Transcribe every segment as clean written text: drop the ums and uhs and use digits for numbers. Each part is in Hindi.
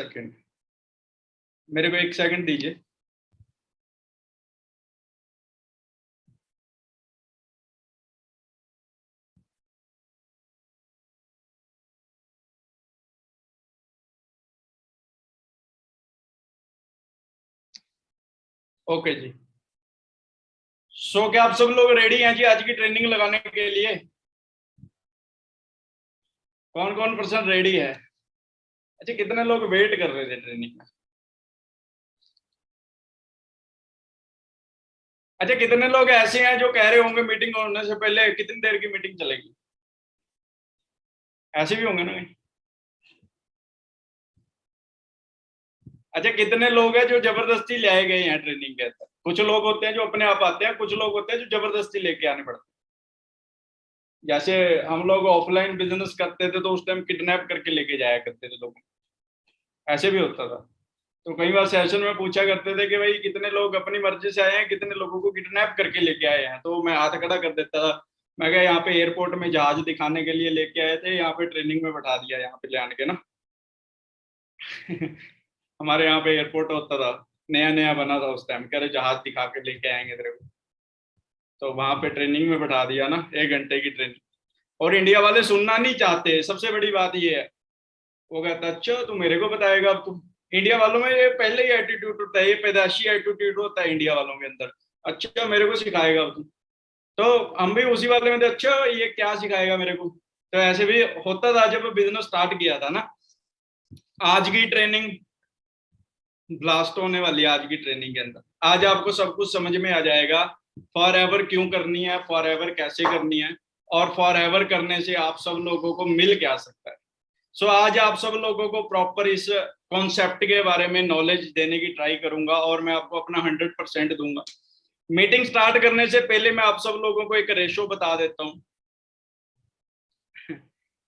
सेकंड, मेरे को 1 सेकंड दीजिए। ओके जी। क्या आप सब लोग रेडी हैं जी आज की ट्रेनिंग लगाने के लिए? कौन कौन पर्सन रेडी है? अच्छा, कितने लोग वेट कर रहे थे ट्रेनिंग में? अच्छा, कितने लोग ऐसे हैं जो कह रहे होंगे मीटिंग होने से पहले कितनी देर की मीटिंग चलेगी? ऐसे भी होंगे ना? अच्छा, कितने लोग हैं जो जबरदस्ती ले आए गए हैं ट्रेनिंग के अंदर? कुछ लोग होते हैं जो अपने आप आते हैं, कुछ लोग होते हैं जो जबरदस्ती लेके आने पड़ते हैं। जैसे हम लोग ऑफलाइन बिजनेस करते थे तो उस टाइम किडनैप करके लेके जाया करते थे लोग, ऐसे भी होता था। तो कई बार सेशन में पूछा करते थे कि भाई कितने लोग अपनी मर्जी से आए हैं, कितने लोगों को किडनैप करके लेके आए हैं, तो मैं हाथ खड़ा कर देता था। मैं कहा यहाँ पे एयरपोर्ट में जहाज दिखाने के लिए लेके आए थे, यहाँ पे ट्रेनिंग में बैठा दिया यहाँ पे ले आने के ना। हमारे यहाँ पे एयरपोर्ट होता था, नया नया बना था उस टाइम, कह रहे जहाज दिखा के लेके आएंगे तेरे को। तो वहां पे ट्रेनिंग में बैठा दिया ना, 1 घंटे की ट्रेनिंग। और इंडिया वाले सुनना नहीं चाहते, सबसे बड़ी बात ये है। वो कहता अच्छा तू मेरे को बताएगा अब तू। इंडिया वालों में ये पहले ही एटीट्यूड होता है, ये पैदाशी एटीट्यूड होता है इंडिया वालों के अंदर। अच्छा मेरे को सिखाएगा अब तू। तो हम भी उसी वाले में थे, अच्छा ये क्या सिखाएगा मेरे को। तो ऐसे भी होता था जब बिजनेस स्टार्ट किया था ना। आज की ट्रेनिंग ब्लास्ट होने वाली है, आज की ट्रेनिंग के अंदर आज आपको सब कुछ समझ में आ जाएगा। फॉर एवर क्यों करनी है, फॉर एवर कैसे करनी है, और फॉर एवर करने से आप सब लोगों को मिल क्या सकता है। आज आप सब लोगों को प्रॉपर इस कॉन्सेप्ट के बारे में नॉलेज देने की ट्राई करूंगा, और मैं आपको अपना 100% दूंगा। मीटिंग स्टार्ट करने से पहले मैं आप सब लोगों को एक रेशो बता देता हूँ।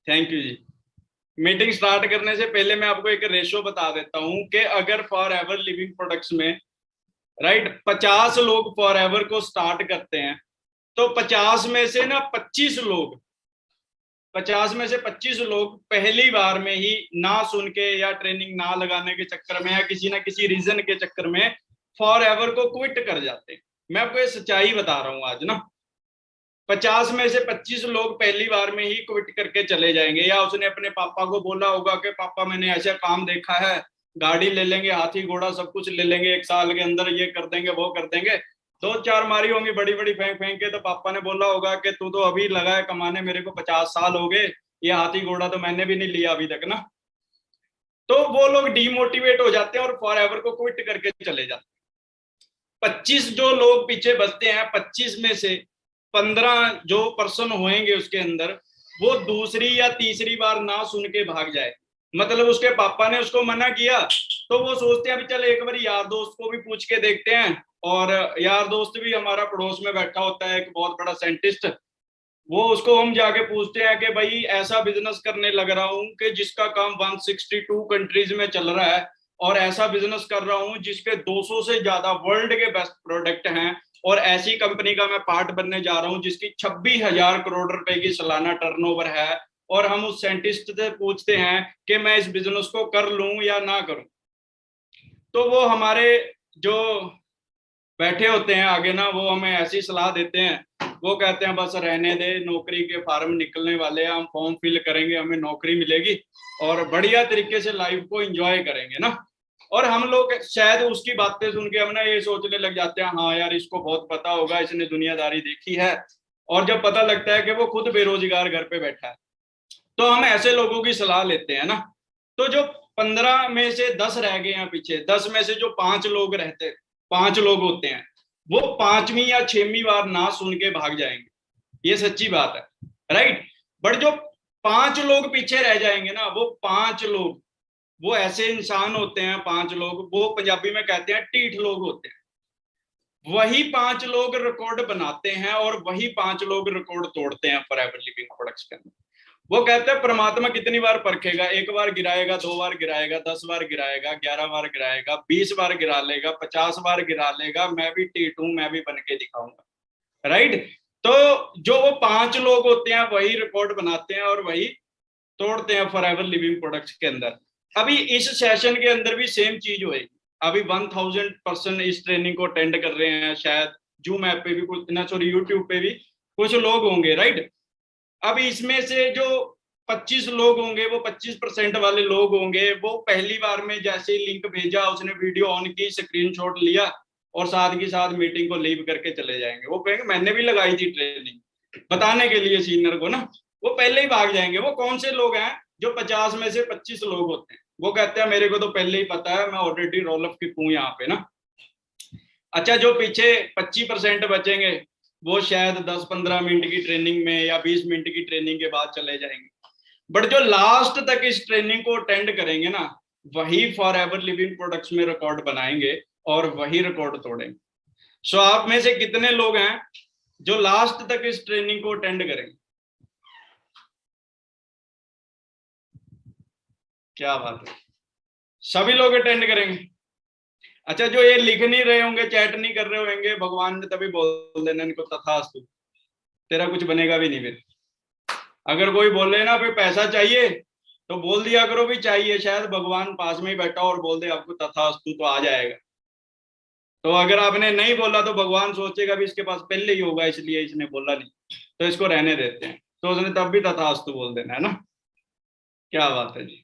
थैंक यू जी। मीटिंग स्टार्ट करने से पहले मैं आपको एक रेशो बता देता हूं कि अगर फॉर एवर लिविंग प्रोडक्ट्स में राइट 50 लोग फॉर एवर को स्टार्ट करते हैं, तो 50 में से ना 25 लोग, 50 में से 25 लोग पहली बार में ही ना सुन के या ट्रेनिंग ना लगाने के चक्कर में या किसी ना किसी रीजन के चक्कर में फॉर एवर को क्विट कर जाते हैं। मैं आपको ये सच्चाई बता रहा हूं आज ना। 50 में से 25 लोग पहली बार में ही क्विट करके चले जाएंगे, या उसने अपने पापा को बोला होगा कि पापा मैंने ऐसा काम देखा है, गाड़ी ले लेंगे, हाथी घोड़ा सब कुछ ले लेंगे, 1 साल के अंदर ये कर देंगे वो कर देंगे। 2-4 मारी होंगी बड़ी बड़ी फेंक फेंक के, तो पापा ने बोला होगा कि तू तो अभी लगा है कमाने, मेरे को 50 साल हो गए, ये हाथी घोड़ा तो मैंने भी नहीं लिया अभी तक ना। तो वो लोग डीमोटिवेट हो जाते हैं और फॉर एवर को क्विट करके चले जाते हैं। 25 जो लोग पीछे बचते हैं, 25 में से 15 जो पर्सन होंगे उसके अंदर, वो दूसरी या तीसरी बार ना सुन के भाग जाए। मतलब उसके पापा ने उसको मना किया, तो वो सोचते हैं अभी चल एक बार यार दोस्त को भी पूछ के देखते हैं। और यार दोस्त भी हमारा पड़ोस में बैठा होता है, एक बहुत बड़ा साइंटिस्ट, वो उसको हम जाके पूछते हैं कि भाई ऐसा बिजनेस करने लग रहा हूँ कि जिसका काम 162 कंट्रीज में चल रहा है, और ऐसा बिजनेस कर रहा हूँ जिसके 200 से ज्यादा वर्ल्ड के बेस्ट प्रोडक्ट हैं, और ऐसी कंपनी का मैं पार्ट बनने जा रहा हूँ जिसकी 26,000 करोड़ रुपए की सालाना टर्नओवर है। और हम उस साइंटिस्ट से पूछते हैं कि मैं इस बिजनेस को कर लूं या ना करूं, तो वो हमारे जो बैठे होते हैं आगे ना, वो हमें ऐसी सलाह देते हैं। वो कहते हैं बस रहने दे, नौकरी के फॉर्म निकलने वाले हैं, हम फॉर्म फिल करेंगे, हमें नौकरी मिलेगी और बढ़िया तरीके से लाइफ को एंजॉय करेंगे ना। और हम लोग शायद उसकी बातें सुन के हम ना ये सोचने लग जाते हैं हाँ यार इसको बहुत पता होगा, इसने दुनियादारी देखी है। और जब पता लगता है कि वो खुद बेरोजगार घर पे बैठा है, तो हम ऐसे लोगों की सलाह लेते हैं ना। तो जो 15 में से 10 रह गए हैं पीछे, 10 में से जो 5 लोग रहते, 5 लोग होते हैं, वो 5वीं या 6वीं बार ना सुन के भाग जाएंगे। ये सच्ची बात है, राइट। बट जो 5 लोग पीछे रह जाएंगे ना, वो 5 लोग वो ऐसे इंसान होते हैं, 5 लोग वो पंजाबी में कहते हैं टीठ लोग होते हैं। वही 5 लोग रिकॉर्ड बनाते हैं और वही 5 लोग रिकॉर्ड तोड़ते हैं फॉरएवर लिविंग प्रोडक्ट्स के अंदर। वो कहते हैं परमात्मा कितनी बार परखेगा, 1 बार गिराएगा, 2 बार गिराएगा, 10 बार गिराएगा, 11 बार गिराएगा, 20 बार गिरा लेगा, 50 बार गिरा लेगा, मैं भी टीट हूं, मैं भी बन के दिखाऊंगा, राइट। तो जो वो 5 लोग होते हैं वही रिकॉर्ड बनाते हैं और वही तोड़ते हैं फॉरएवर लिविंग प्रोडक्ट्स के अंदर। अभी इस सेशन के अंदर भी सेम चीज होएगी। अभी 1000 पर्सन इस ट्रेनिंग को अटेंड कर रहे हैं, शायद जूम ऐप पे भी कुछ ना, सॉरी यूट्यूब पे भी कुछ लोग होंगे, राइट। अब इसमें से जो 25 लोग होंगे, वो 25% वाले लोग होंगे, वो पहली बार में जैसे ही लिंक भेजा, उसने वीडियो ऑन की, स्क्रीनशॉट लिया और साथ के साथ मीटिंग को लीव करके चले जाएंगे। वो कहेंगे मैंने भी लगाई थी ट्रेनिंग, बताने के लिए सीनियर को ना, वो पहले ही भाग जाएंगे। वो कौन से लोग हैं? जो 50 में से 25 लोग होते हैं, वो कहते हैं मेरे को तो पहले ही पता है, मैं ऑलरेडी रोल ऑफ की हूं यहाँ पे ना। अच्छा, जो पीछे 25% बचेंगे, वो शायद 10-15 मिनट की ट्रेनिंग में या 20 मिनट की ट्रेनिंग के बाद चले जाएंगे। बट जो लास्ट तक इस ट्रेनिंग को अटेंड करेंगे ना, वही फॉर एवर लिविंग प्रोडक्ट्स में रिकॉर्ड बनाएंगे और वही रिकॉर्ड तोड़ेंगे। सो आप में से कितने लोग हैं जो लास्ट तक इस ट्रेनिंग को अटेंड करेंगे? क्या बात है, सभी लोग अटेंड करेंगे। अच्छा, जो ये लिख नहीं रहे होंगे, चैट नहीं कर रहे होंगे, भगवान ने तभी बोल देना इनको तथास्तु, तेरा कुछ बनेगा भी नहीं फिर। अगर कोई बोले ना फिर पैसा चाहिए, तो बोल दिया करो भी चाहिए, शायद भगवान पास में ही बैठा और बोल दे आपको तथास्तु, तो आ जाएगा। तो अगर आपने नहीं बोला तो भगवान सोचेगा भी इसके पास पहले ही होगा, इसलिए इसने बोला नहीं, तो इसको रहने देते हैं, तो उसने तब भी तथास्तु बोल देना है ना। क्या बात है जी।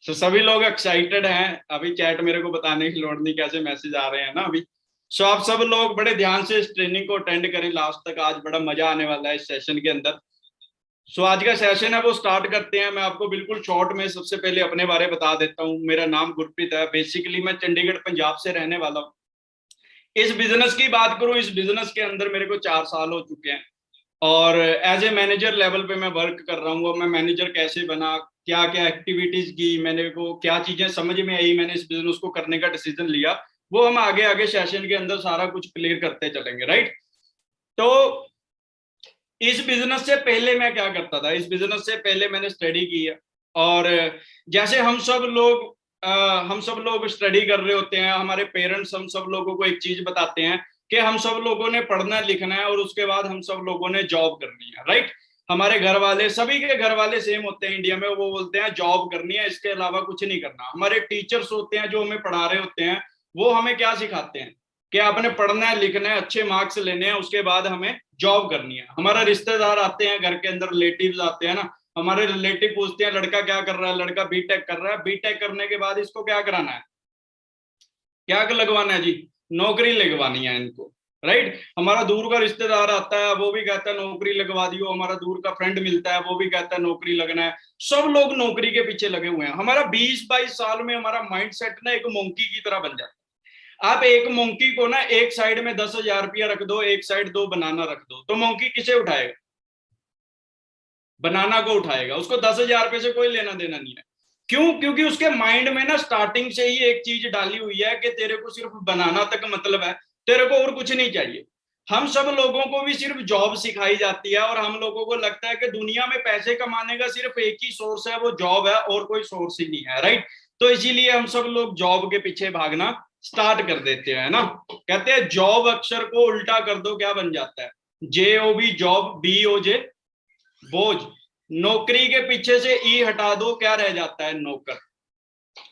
तो सभी लोग एक्साइटेड हैं? अभी चैट मेरे को बताने की लोड़ नहीं कैसे मैसेज आ रहे हैं ना अभी। सो आप सब लोग बड़े ध्यान से इस ट्रेनिंग को अटेंड करें लास्ट तक, आज बड़ा मजा आने वाला है इस सेशन के अंदर। सो आज का सेशन है वो स्टार्ट करते हैं। मैं आपको बिल्कुल शॉर्ट में सबसे पहले अपने बारे बता देता हूँ। मेरा नाम गुरप्रीत है, बेसिकली मैं चंडीगढ़ पंजाब से रहने वाला हूँ। इस बिजनेस की बात करूं, इस बिजनेस के अंदर मेरे को 4 साल हो चुके हैं और एज ए मैनेजर लेवल पे मैं वर्क कर रहा हूँ। मैं मैनेजर कैसे बना, क्या क्या एक्टिविटीज की, मैंने को क्या चीजें समझ में आई, मैंने इस बिजनेस को करने का डिसीजन लिया, वो हम आगे आगे सेशन के अंदर सारा कुछ क्लियर करते चलेंगे, राइट। तो इस बिजनेस से पहले मैं क्या करता था? इस बिजनेस से पहले मैंने स्टडी की है। और जैसे हम सब लोग स्टडी कर रहे होते हैं, हमारे पेरेंट्स हम सब लोगों को एक चीज बताते हैं कि हम सब लोगों ने पढ़ना लिखना है और उसके बाद हम सब लोगों ने जॉब करनी है, राइट। हमारे घर वाले, सभी के घर वाले सेम होते हैं इंडिया में, वो बोलते हैं जॉब करनी है, इसके अलावा कुछ नहीं करना। हमारे टीचर्स होते हैं जो हमें पढ़ा रहे होते हैं, वो हमें क्या सिखाते हैं कि आपने पढ़ना है, लिखना है, अच्छे मार्क्स लेने हैं, उसके बाद हमें जॉब करनी है। हमारा रिश्तेदार आते हैं घर के अंदर, रिलेटिव्स आते हैं ना, हमारे रिलेटिव पूछते हैं लड़का क्या कर रहा है, लड़का बीटेक कर रहा है, बीटेक करने के बाद इसको क्या कराना है, क्या लगवाना है जी, नौकरी लगवानी है इनको, राइट। हमारा दूर का रिश्तेदार आता है, वो भी कहता है नौकरी लगवा दियो। हमारा दूर का फ्रेंड मिलता है, वो भी कहता है नौकरी लगना है। सब लोग नौकरी के पीछे लगे हुए हैं। हमारा 20-22 साल में हमारा माइंड सेट ना एक मोंकी की तरह बन जाता है। आप एक मोंकी को ना एक साइड में 10,000 रुपया रख दो, एक साइड 2 बनाना रख दो, तो मोंकी किसे उठाएगा? बनाना को उठाएगा। उसको 10,000 रुपये से कोई लेना देना नहीं है। क्यों? क्योंकि उसके माइंड में ना स्टार्टिंग से ही एक चीज डाली हुई है कि तेरे को सिर्फ बनाना तक मतलब है, तेरे को और कुछ नहीं चाहिए। हम सब लोगों को भी सिर्फ जॉब सिखाई जाती है और हम लोगों को लगता है कि दुनिया में पैसे कमाने का सिर्फ एक ही सोर्स है, वो जॉब है, और कोई सोर्स ही नहीं है, राइट। तो इसीलिए हम सब लोग जॉब के पीछे भागना स्टार्ट कर देते हैं ना। कहते हैं जॉब अक्षर को उल्टा कर दो, क्या बन जाता है? JOB, जॉब, BOJ, बोझ। नौकरी के पीछे से ई हटा दो, क्या रह जाता है? नौकर।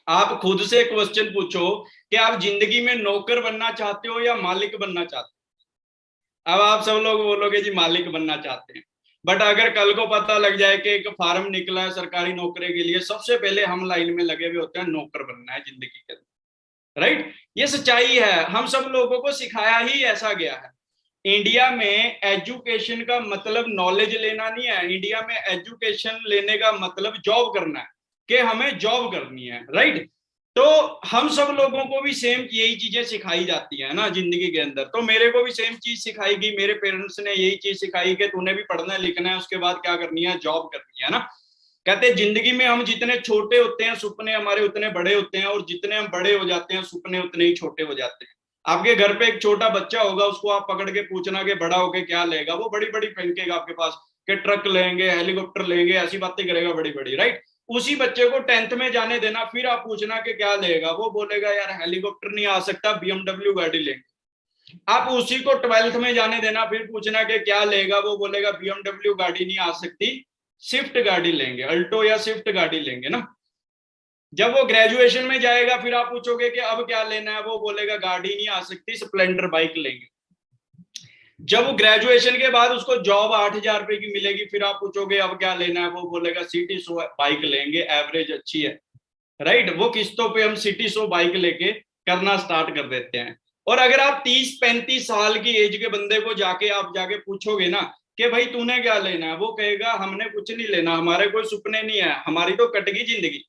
आप खुद से क्वेश्चन पूछो कि आप जिंदगी में नौकर बनना चाहते हो या मालिक बनना चाहते हो? अब आप सब लोग बोलोगे जी मालिक बनना चाहते हैं। बट अगर कल को पता लग जाए कि एक फार्म निकला है सरकारी नौकरी के लिए, सबसे पहले हम लाइन में लगे हुए होते हैं, नौकर बनना है जिंदगी के अंदर, राइट। ये सच्चाई है, हम सब लोगों को सिखाया ही ऐसा गया है। इंडिया में एजुकेशन का मतलब नॉलेज लेना नहीं है। इंडिया में एजुकेशन लेने का मतलब जॉब करना है, कि हमें जॉब करनी है, राइट। तो हम सब लोगों को भी सेम यही चीजें सिखाई जाती है ना जिंदगी के अंदर। तो मेरे को भी सेम चीज सिखाई गई, मेरे पेरेंट्स ने यही चीज सिखाई कि तूने भी पढ़ना लिखना है, उसके बाद क्या करनी है? जॉब करनी है ना। कहते हैं जिंदगी में हम जितने छोटे होते हैं, सपने हमारे उतने बड़े होते हैं, और जितने हम बड़े हो जाते हैं, सपने उतने ही छोटे हो जाते हैं। आपके घर पे एक छोटा बच्चा होगा, उसको आप पकड़ के पूछना कि बड़ा होके क्या लेगा, वो बड़ी बड़ी फेंकेगा आपके पास कि ट्रक लेंगे, हेलीकॉप्टर लेंगे, ऐसी बातें करेगा बड़ी बड़ी, राइट। उसी बच्चे को 10th में जाने देना, फिर आप पूछना कि क्या लेगा, वो बोलेगा यार हेलीकॉप्टर नहीं आ सकता, BMW गाड़ी लेंगे। आप उसी को 12th में जाने देना, फिर पूछना कि क्या लेगा, वो बोलेगा BMW गाड़ी नहीं आ सकती, स्विफ्ट गाड़ी लेंगे, अल्टो या स्विफ्ट गाड़ी लेंगे ना। जब वो ग्रेजुएशन में जाएगा फिर आप पूछोगे कि अब क्या लेना है, वो बोलेगा गाड़ी नहीं आ सकती, स्प्लेंडर बाइक लेंगे। जब वो ग्रेजुएशन के बाद उसको जॉब 8,000 रुपए की मिलेगी, फिर आप पूछोगे अब क्या लेना है, वो बोलेगा सिटी सो बाइक लेंगे, एवरेज अच्छी है, राइट। वो किस्तों पे हम सिटी सो बाइक लेके करना स्टार्ट कर देते हैं। और अगर आप 30-35 साल की एज के बंदे को जाके पूछोगे ना कि भाई तूने क्या लेना है, वो कहेगा हमने कुछ नहीं लेना, हमारे कोई सपने नहीं है, हमारी तो कट गई जिंदगी।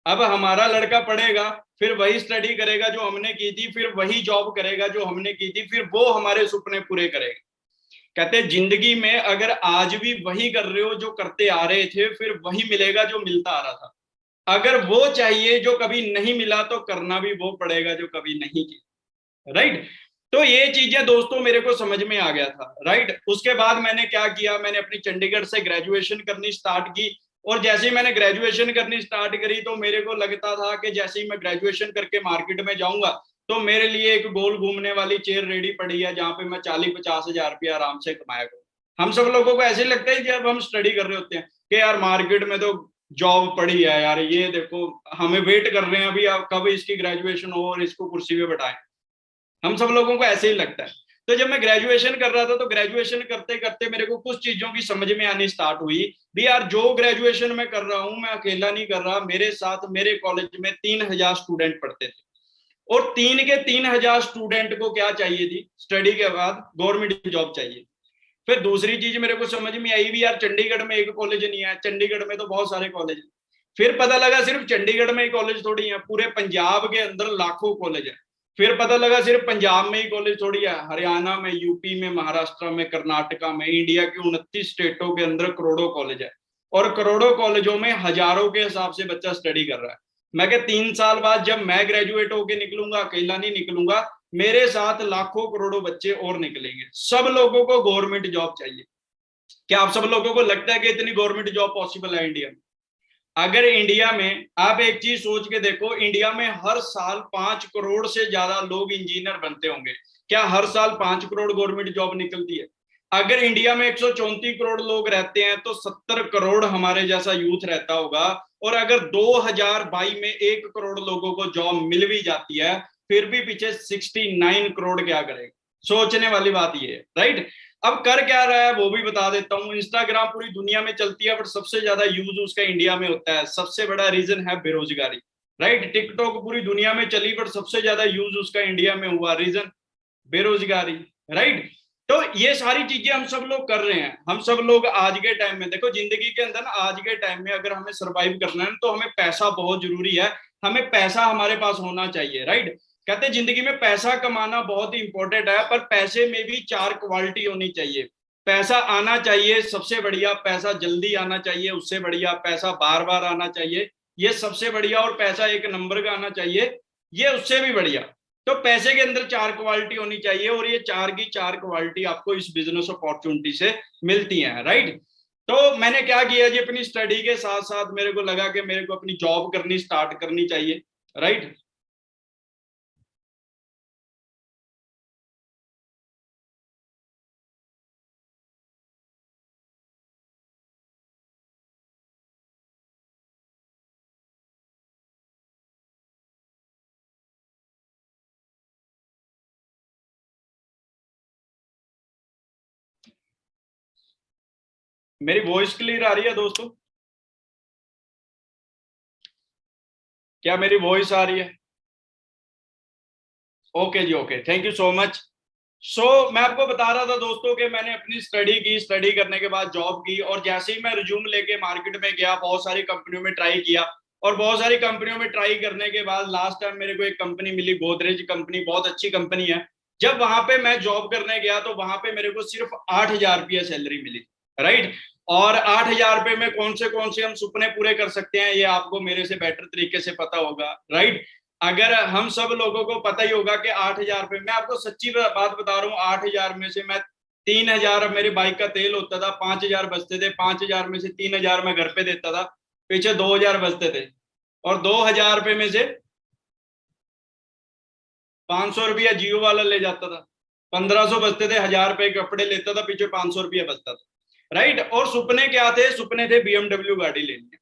अब हमारा लड़का पढ़ेगा, फिर वही स्टडी करेगा जो हमने की थी, फिर वही जॉब करेगा जो हमने की थी, फिर वो हमारे सपने पूरे करेगा। कहते हैं जिंदगी में अगर आज भी वही कर रहे हो जो करते आ रहे थे, फिर वही मिलेगा जो मिलता आ रहा था। अगर वो चाहिए जो कभी नहीं मिला, तो करना भी वो पड़ेगा जो कभी नहीं किया, राइट। तो ये चीजें दोस्तों मेरे को समझ में आ गया था, राइट। उसके बाद मैंने क्या किया, मैंने अपनी चंडीगढ़ से ग्रेजुएशन करनी स्टार्ट की। और जैसे ही मैंने ग्रेजुएशन करनी स्टार्ट करी, तो मेरे को लगता था कि जैसे ही मैं ग्रेजुएशन करके मार्केट में जाऊंगा, तो मेरे लिए एक गोल घूमने वाली चेयर रेडी पड़ी है, जहां पे मैं 40-50 हजार रुपया आराम से कमाया करूँ। हम सब लोगों को ऐसे लगता है जब हम स्टडी कर रहे होते हैं कि यार मार्केट में तो जॉब पड़ी है यार, ये देखो हमें वेट कर रहे हैं अभी कब इसकी ग्रेजुएशन हो और इसको कुर्सी पे बैठाएं। हम सब लोगों को ऐसे ही लगता है। तो जब मैं ग्रेजुएशन कर रहा था, तो ग्रेजुएशन करते करते मेरे को कुछ चीजों की समझ में आनी स्टार्ट हुई भी, यार जो ग्रेजुएशन मैं कर रहा हूं मैं अकेला नहीं कर रहा, मेरे साथ मेरे कॉलेज में 3,000 स्टूडेंट पढ़ते थे। और 3,000 स्टूडेंट को क्या चाहिए थी, स्टडी के बाद गवर्नमेंट जॉब चाहिए। फिर दूसरी चीज मेरे को समझ में आई भी, यार चंडीगढ़ में एक कॉलेज नहीं है, चंडीगढ़ में तो बहुत सारे कॉलेज है। फिर पता लगा सिर्फ चंडीगढ़ में ही कॉलेज थोड़ी है, पूरे पंजाब के अंदर लाखों कॉलेज है। फिर पता लगा सिर्फ पंजाब में ही कॉलेज थोड़ी है, हरियाणा में, यूपी में, महाराष्ट्र में, कर्नाटका में, इंडिया के 29 स्टेटों के अंदर करोड़ों कॉलेज है। और करोड़ों कॉलेजों में हजारों के हिसाब से बच्चा स्टडी कर रहा है। मैं क्या 3 साल बाद जब मैं ग्रेजुएट होके निकलूंगा, अकेला नहीं निकलूंगा, मेरे साथ लाखों करोड़ों बच्चे और निकलेंगे। सब लोगों को गवर्नमेंट जॉब चाहिए। क्या आप सब लोगों को लगता है कि इतनी गवर्नमेंट जॉब पॉसिबल है इंडिया में? अगर इंडिया में आप एक चीज सोच के देखो, इंडिया में हर साल 5 करोड़ से ज्यादा लोग इंजीनियर बनते होंगे। क्या हर साल 5 करोड़ गवर्नमेंट जॉब निकलती है? अगर इंडिया में 134 करोड़ लोग रहते हैं, तो 70 करोड़ हमारे जैसा यूथ रहता होगा। और अगर 2022 में 1 करोड़ लोगों को जॉब मिल भी जाती है, फिर भी पीछे 69 करोड़ क्या करेगा? सोचने वाली बात ये है, राइट। अब कर क्या रहा है वो भी बता देता हूँ। इंस्टाग्राम पूरी दुनिया में चलती है, बट सबसे ज्यादा यूज उसका इंडिया में होता है। सबसे बड़ा रीजन है बेरोजगारी, राइट। टिकटॉक पूरी दुनिया में चली, बट सबसे ज्यादा यूज उसका इंडिया में हुआ, रीजन बेरोजगारी, राइट। तो ये सारी चीजें हम सब लोग कर रहे हैं। हम सब लोग आज के टाइम में देखो, जिंदगी के अंदर ना आज के टाइम में अगर हमें सरवाइव करना है, तो हमें पैसा बहुत जरूरी है। हमें पैसा हमारे पास होना चाहिए, राइट। कहते हैं जिंदगी में पैसा कमाना बहुत ही इंपॉर्टेंट है, पर पैसे में भी 4 क्वालिटी होनी चाहिए। पैसा आना चाहिए सबसे बढ़िया, पैसा जल्दी आना चाहिए उससे बढ़िया, पैसा बार बार आना चाहिए ये सबसे बढ़िया, और पैसा एक नंबर का आना चाहिए ये उससे भी बढ़िया। तो पैसे के अंदर 4 क्वालिटी होनी चाहिए, और ये 4 की 4 क्वालिटी आपको इस बिजनेस अपॉर्चुनिटी से मिलती हैं, राइट। तो मैंने क्या किया जी, अपनी स्टडी के साथ साथ मेरे को लगा कि मेरे को अपनी जॉब करनी स्टार्ट करनी चाहिए, राइट। मेरी वॉइस क्लियर आ रही है दोस्तों? क्या मेरी वॉइस आ रही है? Okay ji, okay, thank you so much. So मैं आपको बता रहा था दोस्तों कि मैंने अपनी स्टडी की, स्टडी करने के बाद जॉब की, और जैसे ही मैं रिज्यूम लेके मार्केट में गया, बहुत सारी कंपनियों में ट्राई किया। और बहुत सारी कंपनियों में ट्राई करने के बाद लास्ट टाइम मेरे को एक कंपनी मिली, गोदरेज कंपनी, बहुत अच्छी कंपनी है। जब वहां पे मैं जॉब करने गया, तो वहां पे मेरे को सिर्फ 8,000 रुपया सैलरी मिली, राइट। और 8,000 रुपये में कौन से हम सपने पूरे कर सकते हैं, ये आपको मेरे से बेटर तरीके से पता होगा, राइट। अगर हम सब लोगों को पता ही होगा कि 8,000 रुपये, मैं आपको सच्ची बात बता रहा हूँ, 8,000 में से मैं 3,000 मेरी बाइक का तेल होता था, 5,000 बचते थे, 5,000 में से 3,000 मैं घर पे देता था, पीछे 2,000 बचते थे। और 2,000 रुपये में से 500 रुपया जियो वाला ले जाता था, 1,500 बचते थे, 1,000 रुपये कपड़े लेता था, पीछे 500 रुपया बचता था, राइट। और सपने क्या थे? सपने थे BMW गाड़ी लेनी है।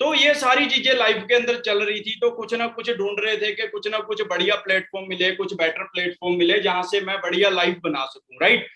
तो ये सारी चीजें लाइफ के अंदर चल रही थी, तो कुछ ना कुछ ढूंढ रहे थे कि कुछ ना कुछ बढ़िया प्लेटफॉर्म मिले, कुछ बेटर प्लेटफॉर्म मिले जहां से मैं बढ़िया लाइफ बना सकूं, राइट।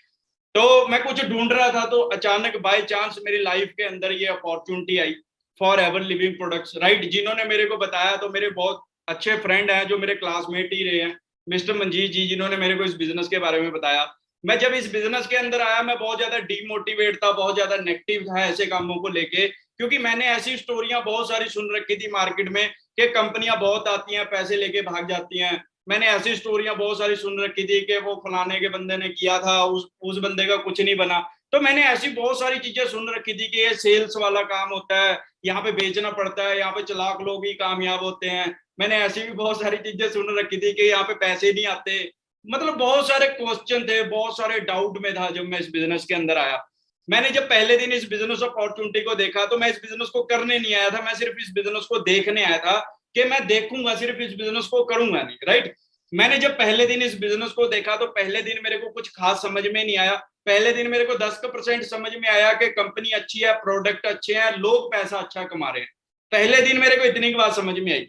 तो मैं कुछ ढूंढ रहा था, तो अचानक बाय चांस मेरी लाइफ के अंदर ये opportunity I, for ever living products, right. जिन्होंने मेरे को बताया, तो मेरे बहुत अच्छे फ्रेंड हैं जो मेरे क्लासमेट ही रहे हैं, मिस्टर मंजीत जी, जिन्होंने मेरे को इस बिजनेस के बारे में बताया। मैं जब इस बिजनेस के अंदर आया, मैं बहुत ज्यादा डीमोटिवेट था, बहुत ज्यादा नेगेटिव था ऐसे कामों को लेके, क्योंकि मैंने ऐसी स्टोरियां बहुत सारी सुन रखी थी मार्केट में कि कंपनियां बहुत आती हैं, पैसे लेके भाग जाती हैं। मैंने ऐसी स्टोरियां बहुत सारी सुन रखी थी कि वो फलाने के बंदे ने किया था, उस बंदे का कुछ नहीं बना। तो मैंने ऐसी बहुत सारी चीजें सुन रखी थी कि ये सेल्स वाला काम होता है, यहाँ पे बेचना पड़ता है, यहाँ पे चालाक लोग ही कामयाब होते हैं। मैंने ऐसी भी बहुत सारी चीजें सुन रखी थी कि यहाँ पे पैसे नहीं आते। मतलब बहुत सारे क्वेश्चन थे, बहुत सारे डाउट में था जब मैं इस बिजनेस के अंदर आया। मैंने जब पहले दिन इस बिजनेस अपॉर्चुनिटी को देखा, तो मैं इस बिजनेस को करने नहीं आया था, मैं सिर्फ इस बिजनेस को देखने आया था कि मैं देखूंगा, सिर्फ इस बिजनेस को करूंगा नहीं, राइट। मैंने जब पहले दिन इस बिजनेस को देखा, तो पहले दिन मेरे को कुछ खास समझ में नहीं आया। पहले दिन मेरे को 10% समझ में आया कि कंपनी अच्छी है, प्रोडक्ट अच्छे हैं, लोग पैसा अच्छा कमा रहे हैं। पहले दिन मेरे को इतनी बात समझ में आई।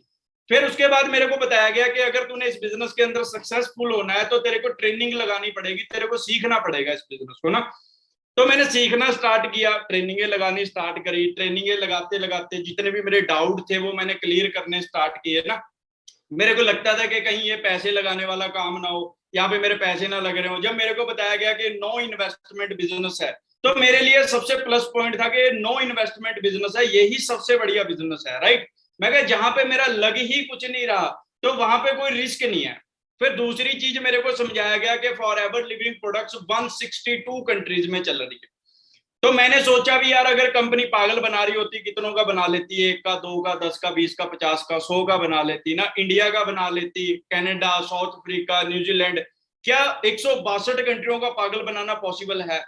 फिर उसके बाद मेरे को बताया गया कि अगर तूने इस बिजनेस के अंदर सक्सेसफुल होना है, तो तेरे को ट्रेनिंग लगानी पड़ेगी, तेरे को सीखना पड़ेगा इस बिजनेस को ना। तो मैंने सीखना स्टार्ट किया, ट्रेनिंगें लगानी स्टार्ट करी। ट्रेनिंगें लगाते लगाते जितने भी मेरे डाउट थे वो मैंने क्लियर करने स्टार्ट किए ना। मेरे को लगता था कि कहीं ये पैसे लगाने वाला काम ना हो, यहाँ पे मेरे पैसे ना लग रहे हो। जब मेरे को बताया गया कि नो इन्वेस्टमेंट बिजनेस है, तो मेरे लिए सबसे प्लस पॉइंट था कि नो इन्वेस्टमेंट बिजनेस है, यही सबसे बढ़िया बिजनेस है, राइट। मैं कहा जहां पे मेरा लग ही कुछ नहीं रहा, तो वहां पे कोई रिस्क नहीं है। फिर दूसरी चीज मेरे को समझाया गया कि for ever living products 162 countries में चल रही है। तो मैंने सोचा भी यार, अगर कंपनी पागल बना रही होती, कितनों का बना लेती, एक का, दो का, 10 का, 20 का, 50 का, 100 का बना लेती ना, इंडिया का बना लेती, कनाडा, साउथ अफ्रीका, न्यूजीलैंड। क्या 162 कंट्रियों का पागल बनाना पॉसिबल है?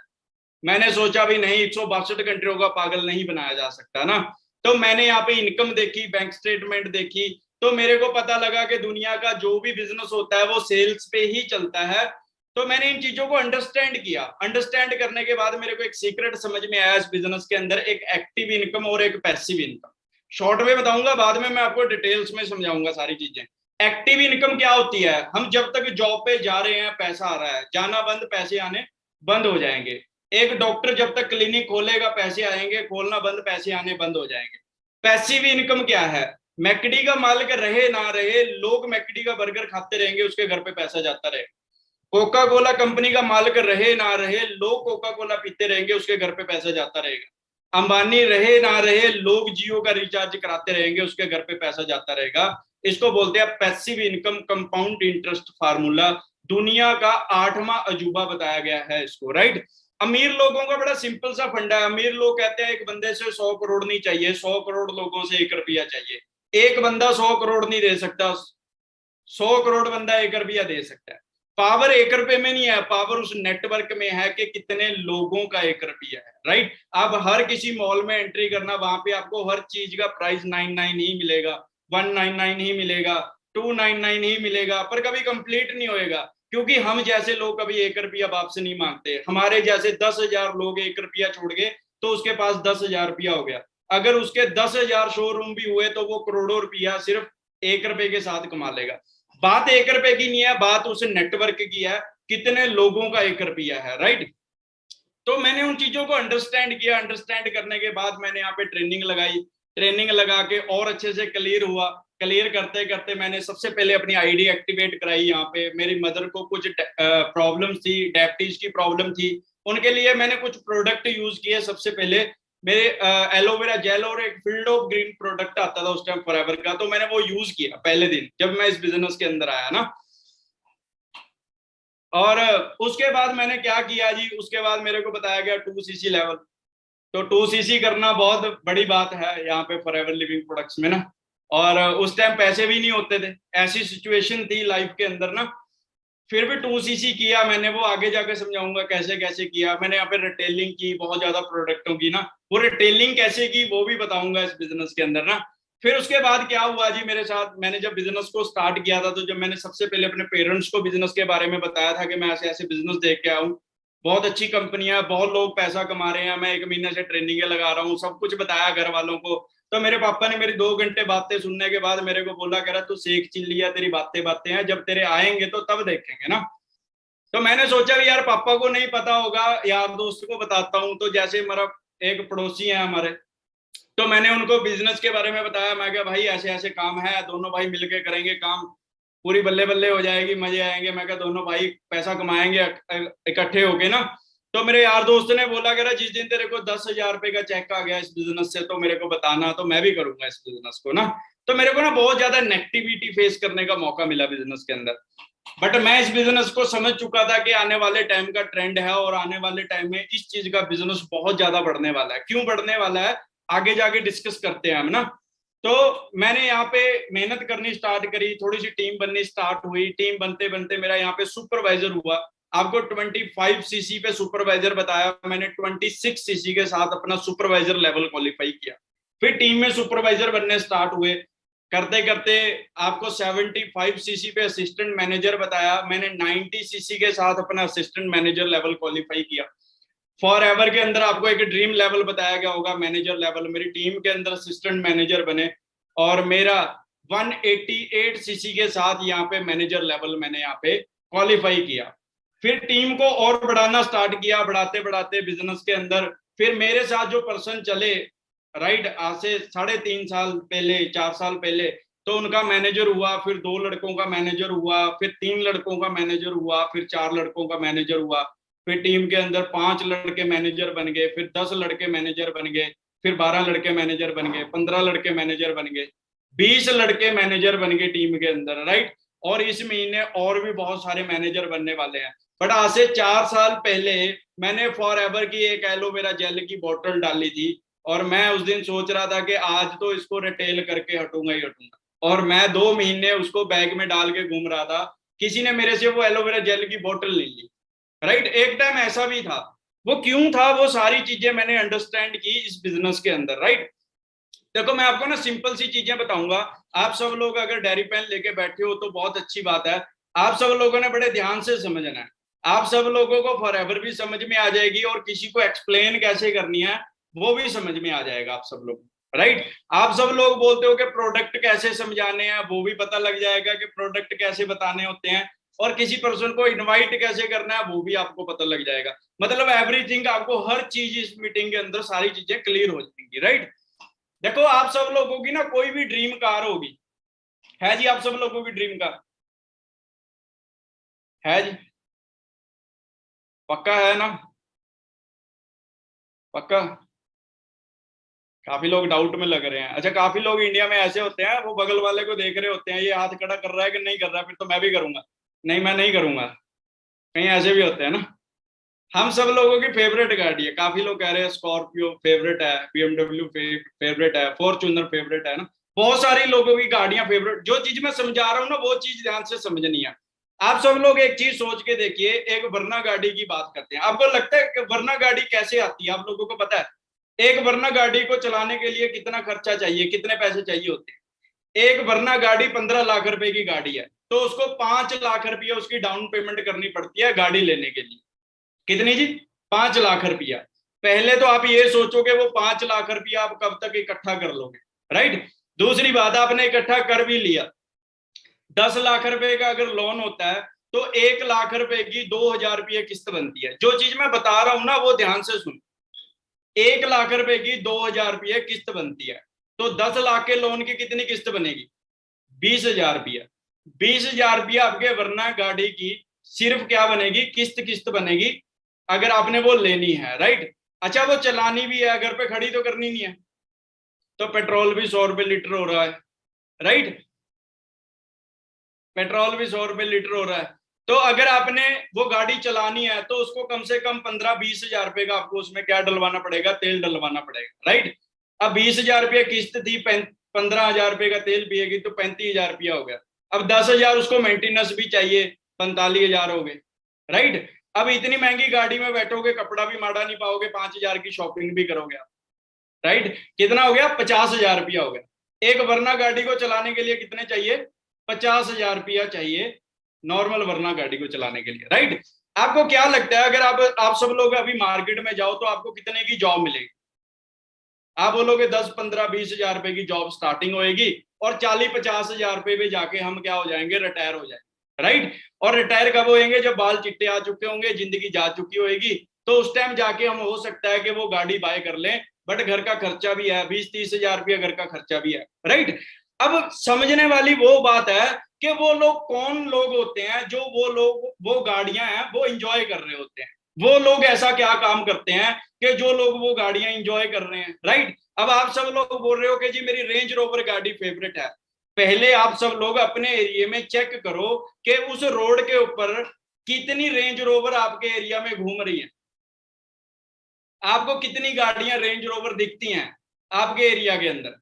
मैंने सोचा भी नहीं, 162 कंट्रियों का पागल नहीं बनाया जा सकता ना। तो मैंने यहाँ पे इनकम देखी, बैंक स्टेटमेंट देखी, तो मेरे को पता लगा कि दुनिया का जो भी बिजनेस होता है वो सेल्स पे ही चलता है। तो मैंने इन चीजों को अंडरस्टैंड किया। अंडरस्टैंड करने के बाद मेरे को एक सीक्रेट समझ में आया इस बिजनेस के अंदर, एक एक्टिव इनकम और एक पैसिव इनकम। शॉर्ट में बताऊंगा, बाद में मैं आपको डिटेल्स में समझाऊंगा सारी चीजें। एक्टिव इनकम क्या होती है? हम जब तक जॉब पे जा रहे हैं, पैसा आ रहा है, जाना बंद, पैसे आने बंद हो जाएंगे। एक डॉक्टर जब तक क्लिनिक खोलेगा, पैसे आएंगे, खोलना बंद, पैसे आने बंद हो जाएंगे। पैसिव इनकम क्या है? मैकडी का मालिक रहे ना रहे, लोग मैकडी का बर्गर खाते रहेंगे, उसके घर पे पैसा जाता रहेगा। कोका कोला कंपनी का मालिक रहे ना रहे, लोग कोका कोला पीते रहेंगे, उसके घर पे पैसा जाता रहेगा। अंबानी रहे ना रहे, लोग जियो का रिचार्ज कराते रहेंगे, उसके घर पे पैसा जाता रहेगा। इसको बोलते हैं passive income compound interest formula. दुनिया का 8वां अजूबा बताया गया है इसको, राइट। अमीर लोगों का बड़ा सिंपल सा फंडा है। अमीर लोग कहते हैं एक बंदे से 100 करोड़ नहीं चाहिए, 100 करोड़ लोगों से 1 रुपया चाहिए। एक बंदा 100 करोड़ नहीं दे सकता, 100 करोड़ बंदा 1 रुपया दे सकता है। पावर 1 रुपए में नहीं है, पावर उस नेटवर्क में है कि कितने लोगों का 1 रुपया है, राइट। अब हर किसी मॉल में एंट्री करना, वहां पे आपको हर चीज का प्राइस 99 ही मिलेगा, 199 ही मिलेगा, 299 ही मिलेगा, पर कभी कंप्लीट नहीं होएगा। क्योंकि हम जैसे लोग कभी 1 रुपया बाप से नहीं मांगते। हमारे जैसे 10,000 लोग 1 रुपया छोड़ गए तो उसके पास 10,000 रुपया हो गया। अगर उसके 10,000 शोरूम भी हुए तो वो करोड़ों रुपया सिर्फ 1 रुपए के साथ कमा लेगा। बात 1 रुपए की नहीं है, बात उस नेटवर्क की है, कितने लोगों का 1 रुपया है, राइट। तो मैंने उन चीजों को अंडरस्टैंड किया। अंडरस्टैंड करने के बाद मैंने यहाँ पे ट्रेनिंग लगाई। ट्रेनिंग लगा के और अच्छे से क्लियर हुआ। क्लियर करते करते मैंने सबसे पहले अपनी आईडी एक्टिवेट कराई। यहाँ पे मेरी मदर को कुछ प्रॉब्लम थी, डायबिटीज की प्रॉब्लम थी, उनके लिए मैंने कुछ प्रोडक्ट यूज किए। सबसे पहले मेरे एलोवेरा जेल और एक फील्ड ऑफ ग्रीन प्रोडक्ट आता था उस टाइम फॉरएवर का, तो मैंने वो यूज किया पहले दिन जब मैं इस बिजनेस के अंदर आया ना। और उसके बाद मैंने क्या किया जी, उसके बाद मेरे को बताया गया 2cc लेवल। तो 2cc करना बहुत बड़ी बात है यहाँ पे फॉरएवर लिविंग प्रोडक्ट्स में ना। और उस टाइम पैसे भी नहीं होते थे, ऐसी सिचुएशन थी लाइफ के अंदर ना। फिर भी 2cc किया मैंने, वो आगे जाके समझाऊंगा कैसे कैसे किया। मैंने यहाँ पे रिटेलिंग की, बहुत ज्यादा प्रोडक्टों की ना। वो रिटेलिंग कैसे की वो भी बताऊंगा इस बिजनेस के अंदर ना। फिर उसके बाद क्या हुआ जी मेरे साथ, मैंने जब बिजनेस को स्टार्ट किया था, तो जब मैंने सबसे पहले अपने पेरेंट्स को बिजनेस के बारे में बताया था कि मैं ऐसे ऐसे बिजनेस देख के आया हूँ, बहुत अच्छी कंपनियां, बहुत लोग पैसा कमा रहे हैं, मैं 1 महीने से ट्रेनिंग लगा रहा हूँ, सब कुछ बताया घर वालों को। तो मेरे पापा ने मेरी 2 घंटे बातें सुनने के बाद मेरे को बोला, कह रहा तू सीख चिल लिया, तेरी बातें बातें हैं, जब तेरे आएंगे तो तब देखेंगे ना। तो मैंने सोचा कि यार पापा को नहीं पता होगा, यार दोस्त को बताता हूँ। तो जैसे हमारा एक पड़ोसी है हमारे, तो मैंने उनको बिजनेस के बारे में बताया। मैं क्या भाई ऐसे ऐसे काम है, दोनों भाई मिलके करेंगे काम, पूरी बल्ले बल्ले हो जाएगी, मजे आएंगे। मैं क्या दोनों भाई पैसा कमाएंगे इकट्ठे होके ना। तो मेरे यार दोस्त ने बोला, कह रहा जिस दिन तेरे को 10,000 रुपए का चेक आ गया इस बिजनेस से तो मेरे को बताना, तो मैं भी करूंगा इस बिजनेस को ना। तो मेरे को ना बहुत ज्यादा नेगेटिविटी फेस करने का मौका मिला बिजनेस के अंदर। बट मैं इस बिजनेस को समझ चुका था कि आने वाले टाइम का ट्रेंड है, और आने वाले टाइम में इस चीज का बिजनेस बहुत ज्यादा बढ़ने वाला है। क्यों बढ़ने वाला है, आगे जाके डिस्कस करते हैं हम ना। तो मैंने यहाँ पे मेहनत करनी स्टार्ट करी, थोड़ी सी टीम बननी स्टार्ट हुई। टीम बनते बनते मेरा यहाँ पे सुपरवाइजर हुआ। आपको 25 सीसी पे सुपरवाइजर बताया, मैंने 26 सीसी के साथ अपना सुपरवाइजर लेवल क्वालिफाई किया। फिर टीम में सुपरवाइजर बनने स्टार्ट हुए। करते करते आपको 75 सीसी पे असिस्टेंट मैनेजर बताया, मैंने 90 सीसी के साथ अपना असिस्टेंट मैनेजर लेवल क्वालिफाई किया। फॉर एवर के अंदर आपको एक ड्रीम लेवल बताया गया होगा, मैनेजर लेवल। मेरी टीम के अंदर असिस्टेंट मैनेजर बने, और मेरा 188 सीसी के साथ यहाँ पे मैनेजर लेवल मैंने यहाँ पे क्वालिफाई किया। फिर टीम को और बढ़ाना स्टार्ट किया, बढ़ाते बढ़ाते बिजनेस के अंदर फिर मेरे साथ जो पर्सन चले, राइट, आज से 3.5 साल पहले, 4 साल पहले, तो उनका मैनेजर हुआ। फिर 2 लड़कों का मैनेजर हुआ, फिर 3 लड़कों का मैनेजर हुआ, फिर 4 लड़कों का मैनेजर हुआ। फिर टीम के अंदर 5 लड़के मैनेजर बन गए, फिर 10 लड़के मैनेजर बन गए, फिर 12 लड़के मैनेजर बन गए, 15 लड़के मैनेजर बन गए, 20 लड़के मैनेजर बन गए टीम के अंदर, राइट। और इस महीने और भी बहुत सारे मैनेजर बनने वाले हैं। बट आज से 4 साल पहले मैंने फॉर एवर की एक एलोवेरा जेल की बोतल डाली थी, और मैं उस दिन सोच रहा था कि आज तो इसको रिटेल करके हटूंगा ही हटूंगा। और मैं 2 महीने उसको बैग में डाल के घूम रहा था, किसी ने मेरे से वो एलोवेरा जेल की बोतल ले ली, राइट। एक टाइम ऐसा भी था। वो क्यों था, वो सारी चीजें मैंने अंडरस्टैंड की इस बिजनेस के अंदर, राइट। देखो मैं आपको ना सिंपल सी चीजें बताऊंगा। आप सब लोग अगर डायरी पेन लेके बैठे हो तो बहुत अच्छी बात है। आप सब लोगों ने बड़े ध्यान से समझना है। आप सब लोगों को फॉर एवर भी समझ में आ जाएगी, और किसी को एक्सप्लेन कैसे करनी है वो भी समझ में आ जाएगा आप सब लोग, राइट। आप सब लोग बोलते हो कि प्रोडक्ट कैसे समझाने हैं, वो भी पता लग जाएगा कि प्रोडक्ट कैसे बताने होते हैं। और किसी पर्सन को इनवाइट कैसे करना है वो भी आपको पता लग जाएगा। मतलब एवरीथिंग, आपको हर चीज इस मीटिंग के अंदर सारी चीजें क्लियर हो जाएंगी, राइट। देखो आप सब लोगों की ना कोई भी ड्रीम कार होगी, है जी, आप सब लोगों की ड्रीम कार है जी, पक्का है ना, पक्का। काफी लोग डाउट में लग रहे हैं। अच्छा, काफी लोग इंडिया में ऐसे होते हैं, वो बगल वाले को देख रहे होते हैं, ये हाथ खड़ा कर रहा है कि नहीं कर रहा है, फिर तो मैं भी करूंगा। नहीं, मैं नहीं करूंगा। कहीं ऐसे भी होते हैं ना। हम सब लोगों की फेवरेट गाड़ी है, काफी लोग कह रहे हैं स्कॉर्पियो फेवरेट है, बीएमडब्ल्यू फेवरेट है, फॉर्च्यूनर फेवरेट है ना। बहुत सारी लोगों की गाड़ियां फेवरेट। जो चीज मैं समझा रहा हूँ ना वो चीज ध्यान से समझनी है। आप सब लोग एक चीज सोच के देखिए, एक वरना गाड़ी की बात करते हैं। आपको लगता है कि वरना गाड़ी कैसे आती है, आप लोगों को पता है एक वरना गाड़ी को चलाने के लिए कितना खर्चा चाहिए, कितने पैसे चाहिए होते हैं। एक वरना गाड़ी 15 लाख रुपए की गाड़ी है, तो उसको 5 लाख रुपया उसकी डाउन पेमेंट करनी पड़ती है गाड़ी लेने के लिए। कितनी जी, 5 लाख रुपया। पहले तो आप ये सोचोगे वो 5 लाख रुपया आप कब तक इकट्ठा कर लोगे, राइट। दूसरी बात, आपने इकट्ठा कर भी लिया, 10 लाख रुपए का अगर लोन होता है तो 1 लाख रुपए की 2,000 रुपये किस्त बनती है। जो चीज मैं बता रहा हूं ना वो ध्यान से सुन। 1 लाख रुपए की 2,000 रुपये किस्त बनती है, तो 10 लाख के लोन की कितनी किस्त बनेगी, 20,000 रुपया। 20,000 रुपया आपके वरना गाड़ी की सिर्फ क्या बनेगी, किस्त किस्त बनेगी, अगर आपने वो लेनी है, राइट। अच्छा, वो चलानी भी है, घर पे खड़ी तो करनी नहीं है, तो पेट्रोल भी 100 रुपये लीटर हो रहा है, राइट। पेट्रोल भी 100 रुपये लीटर हो रहा है। तो अगर आपने वो गाड़ी चलानी है तो उसको कम से कम 15-20 हजार रुपए का आपको उसमें क्या डलवाना पड़ेगा, तेल डलवाना पड़ेगा, राइट। अब 20,000 रुपये किस्त थी, 15,000 रुपये का तेल पिएगी तो 35,000 रुपया हो गया। अब 10,000 उसको मेंटेनेंस भी चाहिए, 45,000 हो गए, राइट। अब इतनी महंगी गाड़ी में बैठोगे, कपड़ा भी माड़ा नहीं पाओगे, 5,000 की शॉपिंग भी करोगे आप, राइट। कितना हो गया, 50,000 रुपया हो गया। एक वरना गाड़ी को चलाने के लिए कितने चाहिए, 50,000 रुपया चाहिए नॉर्मल वरना गाड़ी को चलाने के लिए, राइट। आपको क्या लगता है अगर आप सब लोग अभी मार्केट में जाओ तो आपको कितने की जॉब मिलेगी, आप बोलोगे 10-15-20 हज़ार रुपए की जॉब स्टार्टिंग होएगी और 40-50 हज़ार रुपए में जाके हम क्या हो जाएंगे, रिटायर हो जाएंगे, राइट। और रिटायर कब होएंगे, जब बाल चिट्टे आ चुके होंगे, जिंदगी जा चुकी होगी, तो उस टाइम जाके हम हो सकता है कि वो गाड़ी बाय कर लें, बट घर का खर्चा भी है, 20-30 हज़ार रुपया घर का खर्चा भी है, राइट। अब समझने वाली वो बात है कि वो लोग कौन लोग होते हैं जो वो लोग वो गाड़ियां हैं वो इंजॉय कर रहे होते हैं, वो लोग ऐसा क्या काम करते हैं कि जो लोग वो गाड़ियां इंजॉय कर रहे हैं, राइट। अब आप सब लोग बोल रहे हो कि जी मेरी रेंज रोवर गाड़ी फेवरेट है। पहले आप सब लोग अपने एरिया में चेक करो कि उस रोड के ऊपर कितनी रेंज रोवर आपके एरिया में घूम रही है, आपको कितनी गाड़ियां रेंज रोवर दिखती हैं आपके एरिया के अंदर।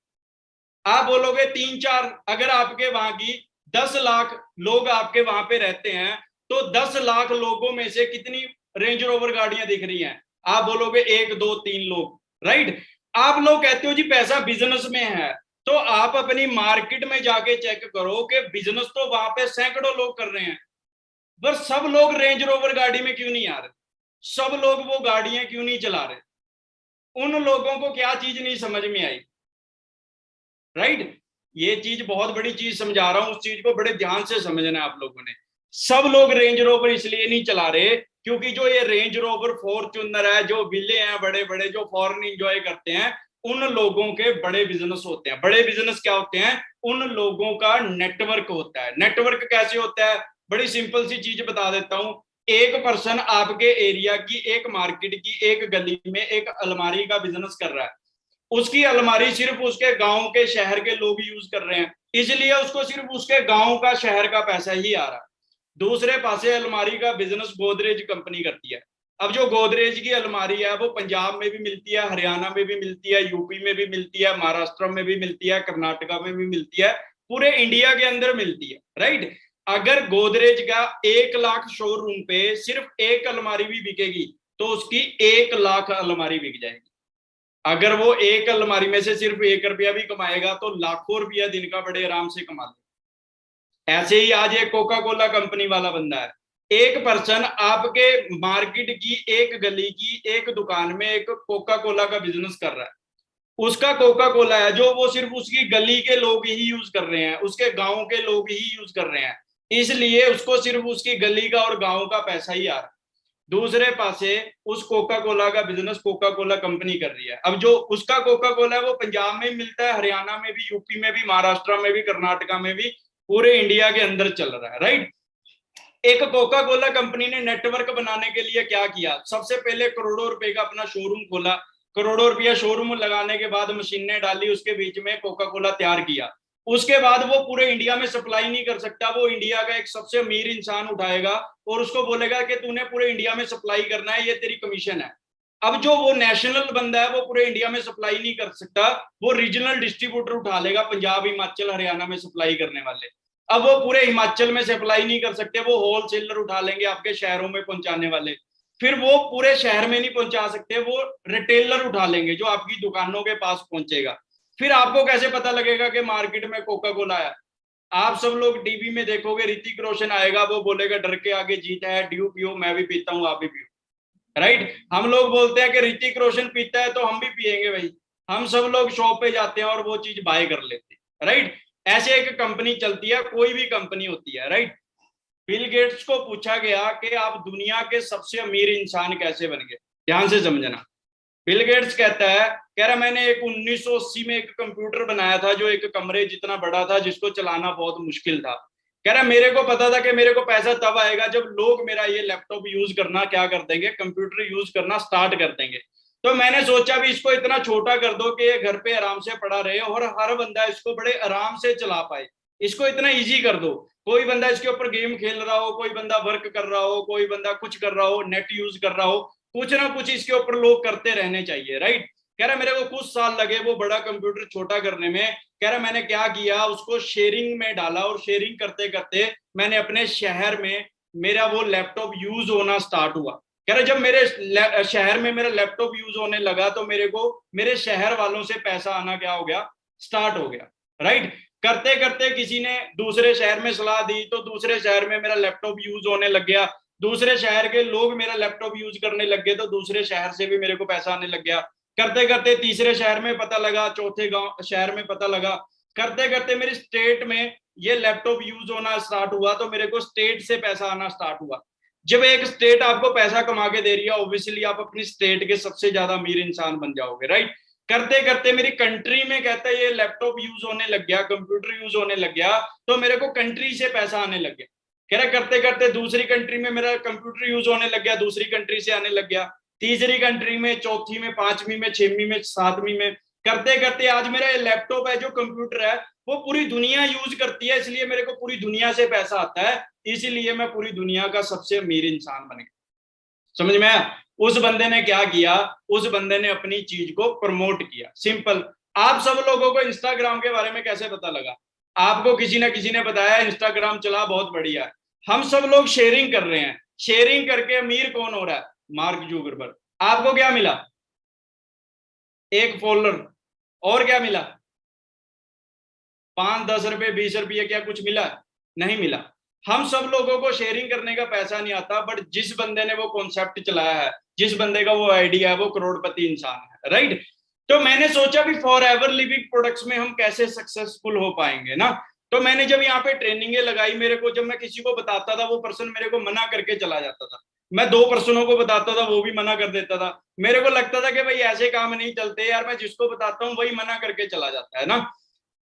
आप बोलोगे 3-4, अगर आपके वहां की 10 लाख लोग आपके वहां पे रहते हैं तो 10 लाख लोगों में से कितनी रेंज रोवर गाड़ियां दिख रही हैं, आप बोलोगे 1-2-3 लोग, राइट। आप लोग कहते हो जी पैसा बिजनेस में है, तो आप अपनी मार्केट में जाके चेक करो कि बिजनेस तो वहां पे सैकड़ों लोग कर रहे हैं, पर सब लोग रेंज रोवर गाड़ी में क्यों नहीं आ रहे, सब लोग वो गाड़ियां क्यों नहीं चला रहे, उन लोगों को क्या चीज नहीं समझ में आई, राइट। ये चीज बहुत बड़ी चीज समझा रहा हूं, उस चीज को बड़े ध्यान से समझना है आप लोगों ने। सब लोग रेंज रोवर इसलिए नहीं चला रहे क्योंकि जो ये रेंज रोवर फॉर्च्यूनर है, जो विले हैं बड़े बड़े जो फॉरेन इंजॉय करते हैं, उन लोगों के बड़े बिजनेस होते हैं। बड़े बिजनेस क्या होते हैं, उन लोगों का नेटवर्क होता है। नेटवर्क कैसे होता है, बड़ी सिंपल सी चीज बता देता हूं। एक पर्सन आपके एरिया की, एक मार्केट की, एक गली में एक अलमारी का बिजनेस कर रहा है, उसकी अलमारी सिर्फ उसके गांव के शहर के लोग यूज कर रहे हैं, इसलिए उसको सिर्फ उसके गांव का शहर का पैसा ही आ रहा है। दूसरे पासे अलमारी का बिजनेस गोदरेज कंपनी करती है। अब जो गोदरेज की अलमारी है वो पंजाब में भी मिलती है, हरियाणा में भी मिलती है, यूपी में भी मिलती है, महाराष्ट्र में भी मिलती है, कर्नाटका में भी मिलती है, पूरे इंडिया के अंदर मिलती है, राइट। अगर गोदरेज का 1 लाख शोरूम पे सिर्फ एक अलमारी भी बिकेगी तो उसकी 1 लाख अलमारी बिक जाएगी। अगर वो एक अलमारी में से सिर्फ 1 रुपया भी कमाएगा तो लाखों रुपया दिन का बड़े आराम से कमा ले। ऐसे ही आज एक कोका कोला कंपनी वाला बंदा है, एक पर्सन आपके मार्केट की एक गली की एक दुकान में एक कोका कोला का बिजनेस कर रहा है, उसका कोका कोला है जो वो सिर्फ उसकी गली के लोग ही यूज कर रहे हैं, उसके गांव के लोग ही यूज कर रहे हैं, इसलिए उसको सिर्फ उसकी गली का और गांव का पैसा ही आ रहा है। दूसरे पासे उस कोका कोला का बिजनेस कोका कोला कंपनी कर रही है। अब जो उसका कोका कोला है वो पंजाब में मिलता है, हरियाणा में भी, यूपी में भी, महाराष्ट्र में भी, कर्नाटका में भी, पूरे इंडिया के अंदर चल रहा है, राइट। एक कोका कोला कंपनी ने नेटवर्क बनाने के लिए क्या किया, सबसे पहले करोड़ों रुपए का अपना शोरूम खोला, करोड़ों रुपया शोरूम लगाने के बाद मशीनें डाली, उसके बीच में कोका कोला तैयार किया। उसके बाद वो पूरे इंडिया में सप्लाई नहीं कर सकता, वो इंडिया का एक सबसे अमीर इंसान उठाएगा और उसको बोलेगा कि तूने पूरे इंडिया में सप्लाई करना है, ये तेरी कमीशन है। अब जो वो नेशनल बंदा है वो पूरे इंडिया में सप्लाई नहीं कर सकता, वो रीजनल डिस्ट्रीब्यूटर उठा लेगा, पंजाब, हिमाचल, हरियाणा में सप्लाई करने वाले। अब वो पूरे हिमाचल में सप्लाई नहीं कर सकते, वो होलसेलर उठा लेंगे आपके शहरों में पहुंचाने वाले। फिर वो पूरे शहर में नहीं पहुंचा सकते, वो रिटेलर उठा लेंगे जो आपकी दुकानों के पास पहुंचेगा। फिर आपको कैसे पता लगेगा कि मार्केट में कोका कोला है, आप सब लोग टीवी में देखोगे ऋतिक रोशन आएगा, वो बोलेगा डर के आगे जीत है, ड्यू पियो, मैं भी पीता हूँ, आप भी पियो, राइट। हम लोग बोलते हैं कि ऋतिक रोशन पीता है तो हम भी पियेंगे भाई, हम सब लोग शॉप पे जाते हैं और वो चीज बाय कर लेते हैं, राइट। ऐसे एक कंपनी चलती है, कोई भी कंपनी होती है, राइट। बिल गेट्स को पूछा गया कि आप दुनिया के सबसे अमीर इंसान कैसे बन गए, ध्यान से समझना। बिल गेट्स कहता है, कह रहा मैंने एक 1980 में एक कंप्यूटर बनाया था जो एक कमरे जितना बड़ा था, जिसको चलाना बहुत मुश्किल था। कह रहा मेरे को पता था कि मेरे को पैसा तब आएगा जब लोग मेरा ये लैपटॉप यूज करना क्या कर देंगे, कंप्यूटर यूज करना स्टार्ट कर देंगे। तो मैंने सोचा भी इसको इतना छोटा कर दो कि ये घर पे आराम से पड़ा रहे और हर बंदा इसको बड़े आराम से चला पाए, इसको इतना इजी कर दो, कोई बंदा इसके ऊपर गेम खेल रहा हो, कोई बंदा वर्क कर रहा हो, कोई बंदा कुछ कर रहा हो, नेट यूज कर रहा हो, कुछ ना कुछ इसके ऊपर लोग करते रहने चाहिए, राइट। कह रहा मेरे को कुछ साल लगे वो बड़ा कंप्यूटर छोटा करने में। कह रहा मैंने क्या किया, उसको शेयरिंग में डाला और शेयरिंग करते करते मैंने अपने शहर में मेरा वो लैपटॉप यूज होना स्टार्ट हुआ। कह रहा जब मेरे शहर में मेरा लैपटॉप यूज होने लगा तो मेरे को मेरे शहर वालों से पैसा आना क्या हो गया, स्टार्ट हो गया, राइट। करते करते किसी ने दूसरे शहर में सलाह दी तो दूसरे शहर में मेरा लैपटॉप यूज होने लग गया, दूसरे शहर के लोग मेरा लैपटॉप यूज करने लग गए तो दूसरे शहर से भी मेरे को पैसा आने लग गया। करते करते तीसरे शहर में पता लगा, चौथे गांव शहर में पता लगा, करते करते मेरी स्टेट में ये लैपटॉप यूज होना स्टार्ट हुआ, तो मेरे को स्टेट से पैसा आना स्टार्ट हुआ। जब एक स्टेट आपको पैसा कमा के दे रही है, ऑब्वियसली आप अपनी स्टेट के सबसे ज्यादा अमीर इंसान बन जाओगे, राइट। करते करते मेरी कंट्री में कहता है ये लैपटॉप यूज होने लग गया, कंप्यूटर यूज होने लग गया, तो मेरे को कंट्री से पैसा आने लग गया। कह रहा करते करते दूसरी कंट्री में मेरा कंप्यूटर यूज होने लग गया, दूसरी कंट्री से आने लग गया, तीसरी कंट्री में, चौथी में, पांचवी में, छठवीं में, सातवीं में, करते करते आज मेरा ये लैपटॉप है, जो कंप्यूटर है, वो पूरी दुनिया यूज करती है, इसलिए मेरे को पूरी दुनिया से पैसा आता है, इसीलिए मैं पूरी दुनिया का सबसे अमीर इंसान बन गया। समझ में आया? उस बंदे ने क्या किया, उस बंदे ने अपनी चीज को प्रमोट किया। सिंपल। आप सब लोगों को इंस्टाग्राम के बारे में कैसे पता लगा? आपको किसी ना किसी ने बताया इंस्टाग्राम चला, बहुत बढ़िया है। हम सब लोग शेयरिंग कर रहे हैं, शेयरिंग करके अमीर कौन हो रहा है? Mark Zuckerberg. आपको क्या मिला? एक फॉलोअर। और क्या मिला? 5-10 रुपए, 20 रुपये, क्या कुछ मिला? नहीं मिला। हम सब लोगों को शेयरिंग करने का पैसा नहीं आता, बट जिस बंदे ने वो कॉन्सेप्ट चलाया है, जिस बंदे का वो आइडिया है, वो करोड़पति इंसान है, राइट। तो मैंने सोचा भी फॉर एवर लिविंग प्रोडक्ट्स में हम कैसे सक्सेसफुल हो पाएंगे ना। तो मैंने जब यहाँ पे ट्रेनिंगें लगाई, मेरे को जब मैं किसी को बताता था, वो पर्सन मेरे को मना करके चला जाता था। मैं 2 पर्सनों को बताता था, वो भी मना कर देता था। मेरे को लगता था कि भाई ऐसे काम नहीं चलते यार, मैं जिसको बताता हूँ वही मना करके चला जाता है ना।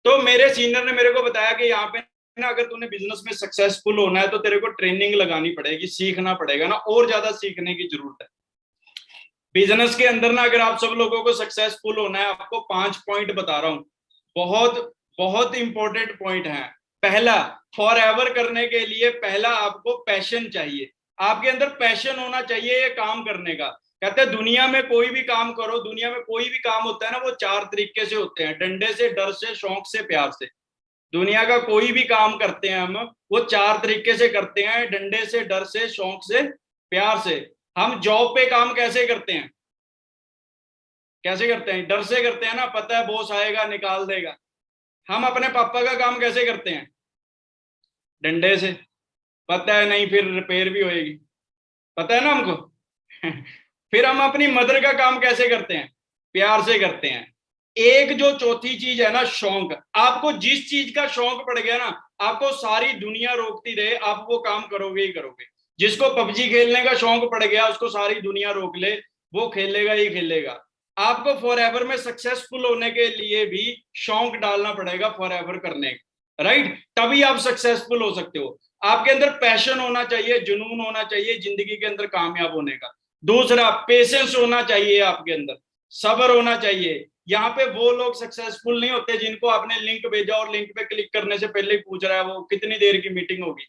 तो मेरे सीनियर ने मेरे को बताया कि यहाँ पे ना, अगर तूने बिजनेस में सक्सेसफुल होना है तो तेरे को ट्रेनिंग लगानी पड़ेगी, सीखना पड़ेगा ना, और ज्यादा सीखने की जरूरत है बिजनेस के अंदर ना। अगर आप सब लोगों को सक्सेसफुल होना है, आपको 5 पॉइंट बता रहा हूं, बहुत बहुत इंपॉर्टेंट पॉइंट है। पहला, फॉर एवर करने के लिए पहला आपको पैशन चाहिए। आपके अंदर पैशन होना चाहिए ये काम करने का। कहते हैं दुनिया में कोई भी काम करो, दुनिया में कोई भी काम होता है ना, वो 4 तरीके से होते हैं, डंडे से, डर से, शौक से, प्यार से। दुनिया का कोई भी काम करते हैं हम, वो 4 तरीके से करते हैं, डंडे से, डर से, शौक से, प्यार से। हम जॉब पे काम कैसे करते हैं? कैसे करते हैं? डर से करते हैं ना, पता है बॉस आएगा निकाल देगा। हम अपने पापा का काम कैसे करते हैं? डंडे से, पता है नहीं फिर रिपेयर भी होएगी, पता है ना हमको। फिर हम अपनी मदर का काम कैसे करते हैं? प्यार से करते हैं। एक जो चौथी चीज है ना, शौक। आपको जिस चीज का शौक पड़ गया ना, आपको सारी दुनिया रोकती रहे, आप वो काम करोगे ही करोगे। जिसको पबजी खेलने का शौक पड़ गया, उसको सारी दुनिया रोक ले, वो खेलेगा ही खेलेगा। आपको फॉर एवर में सक्सेसफुल होने के लिए भी शौक डालना पड़ेगा फॉर एवर करने का, राइट। तभी आप सक्सेसफुल हो सकते हो। आपके अंदर पैशन होना चाहिए, जुनून होना चाहिए जिंदगी के अंदर कामयाब होने का। दूसरा, पेशेंस होना चाहिए आपके अंदर, सब्र होना चाहिए। यहाँ पे वो लोग सक्सेसफुल नहीं होते जिनको आपने लिंक भेजा और लिंक पे क्लिक करने से पहले ही पूछ रहा है वो कितनी देर की मीटिंग होगी।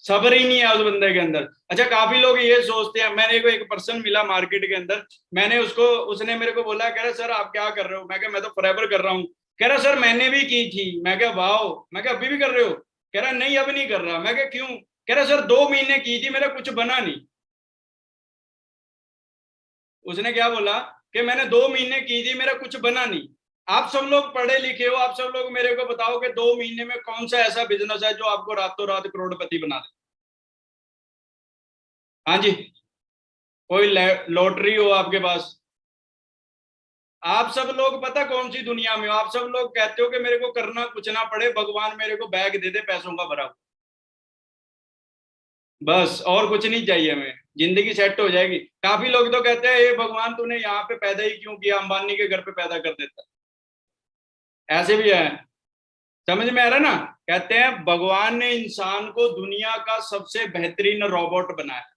सब्र ही नहीं है उस बंदे के अंदर। अच्छा, काफी लोग ये सोचते हैं, मैंने को एक पर्सन मिला मार्केट के अंदर, मैंने उसको, उसने मेरे को बोला, कह रहा सर आप क्या कर रहे हो? मैं कहा मैं तो फॉरएवर कर रहा हूँ। कह रहा सर मैंने भी की थी। मैं कहा वाओ। मैं कहा अभी भी कर रहे हो? कह रहा नहीं अब नहीं कर रहा। मैं कहा क्यों? कह रहा सर 2 महीने की थी, मेरा कुछ बना नहीं। उसने क्या बोला कि मैंने 2 महीने की थी, मेरा कुछ बना नहीं। आप सब लोग पढ़े लिखे हो, आप सब लोग मेरे को बताओ कि 2 महीने में कौन सा ऐसा बिजनेस है जो आपको रातों रात करोड़पति बना दे? हाँ जी। कोई लॉटरी हो आपके पास? आप सब लोग पता कौन सी दुनिया में हो? आप सब लोग कहते हो कि मेरे को करना कुछ ना पड़े, भगवान मेरे को बैग दे दे पैसों का भरा हुआ। बस और कुछ नहीं चाहिए हमें, जिंदगी सेट हो जाएगी। काफी लोग तो कहते हैं ये भगवान तूने यहाँ पे पैदा ही क्यों किया, अंबानी के घर पे पैदा कर देता। ऐसे भी है। समझ में आ रहा है ना? कहते हैं भगवान ने इंसान को दुनिया का सबसे बेहतरीन रोबोट बनाया।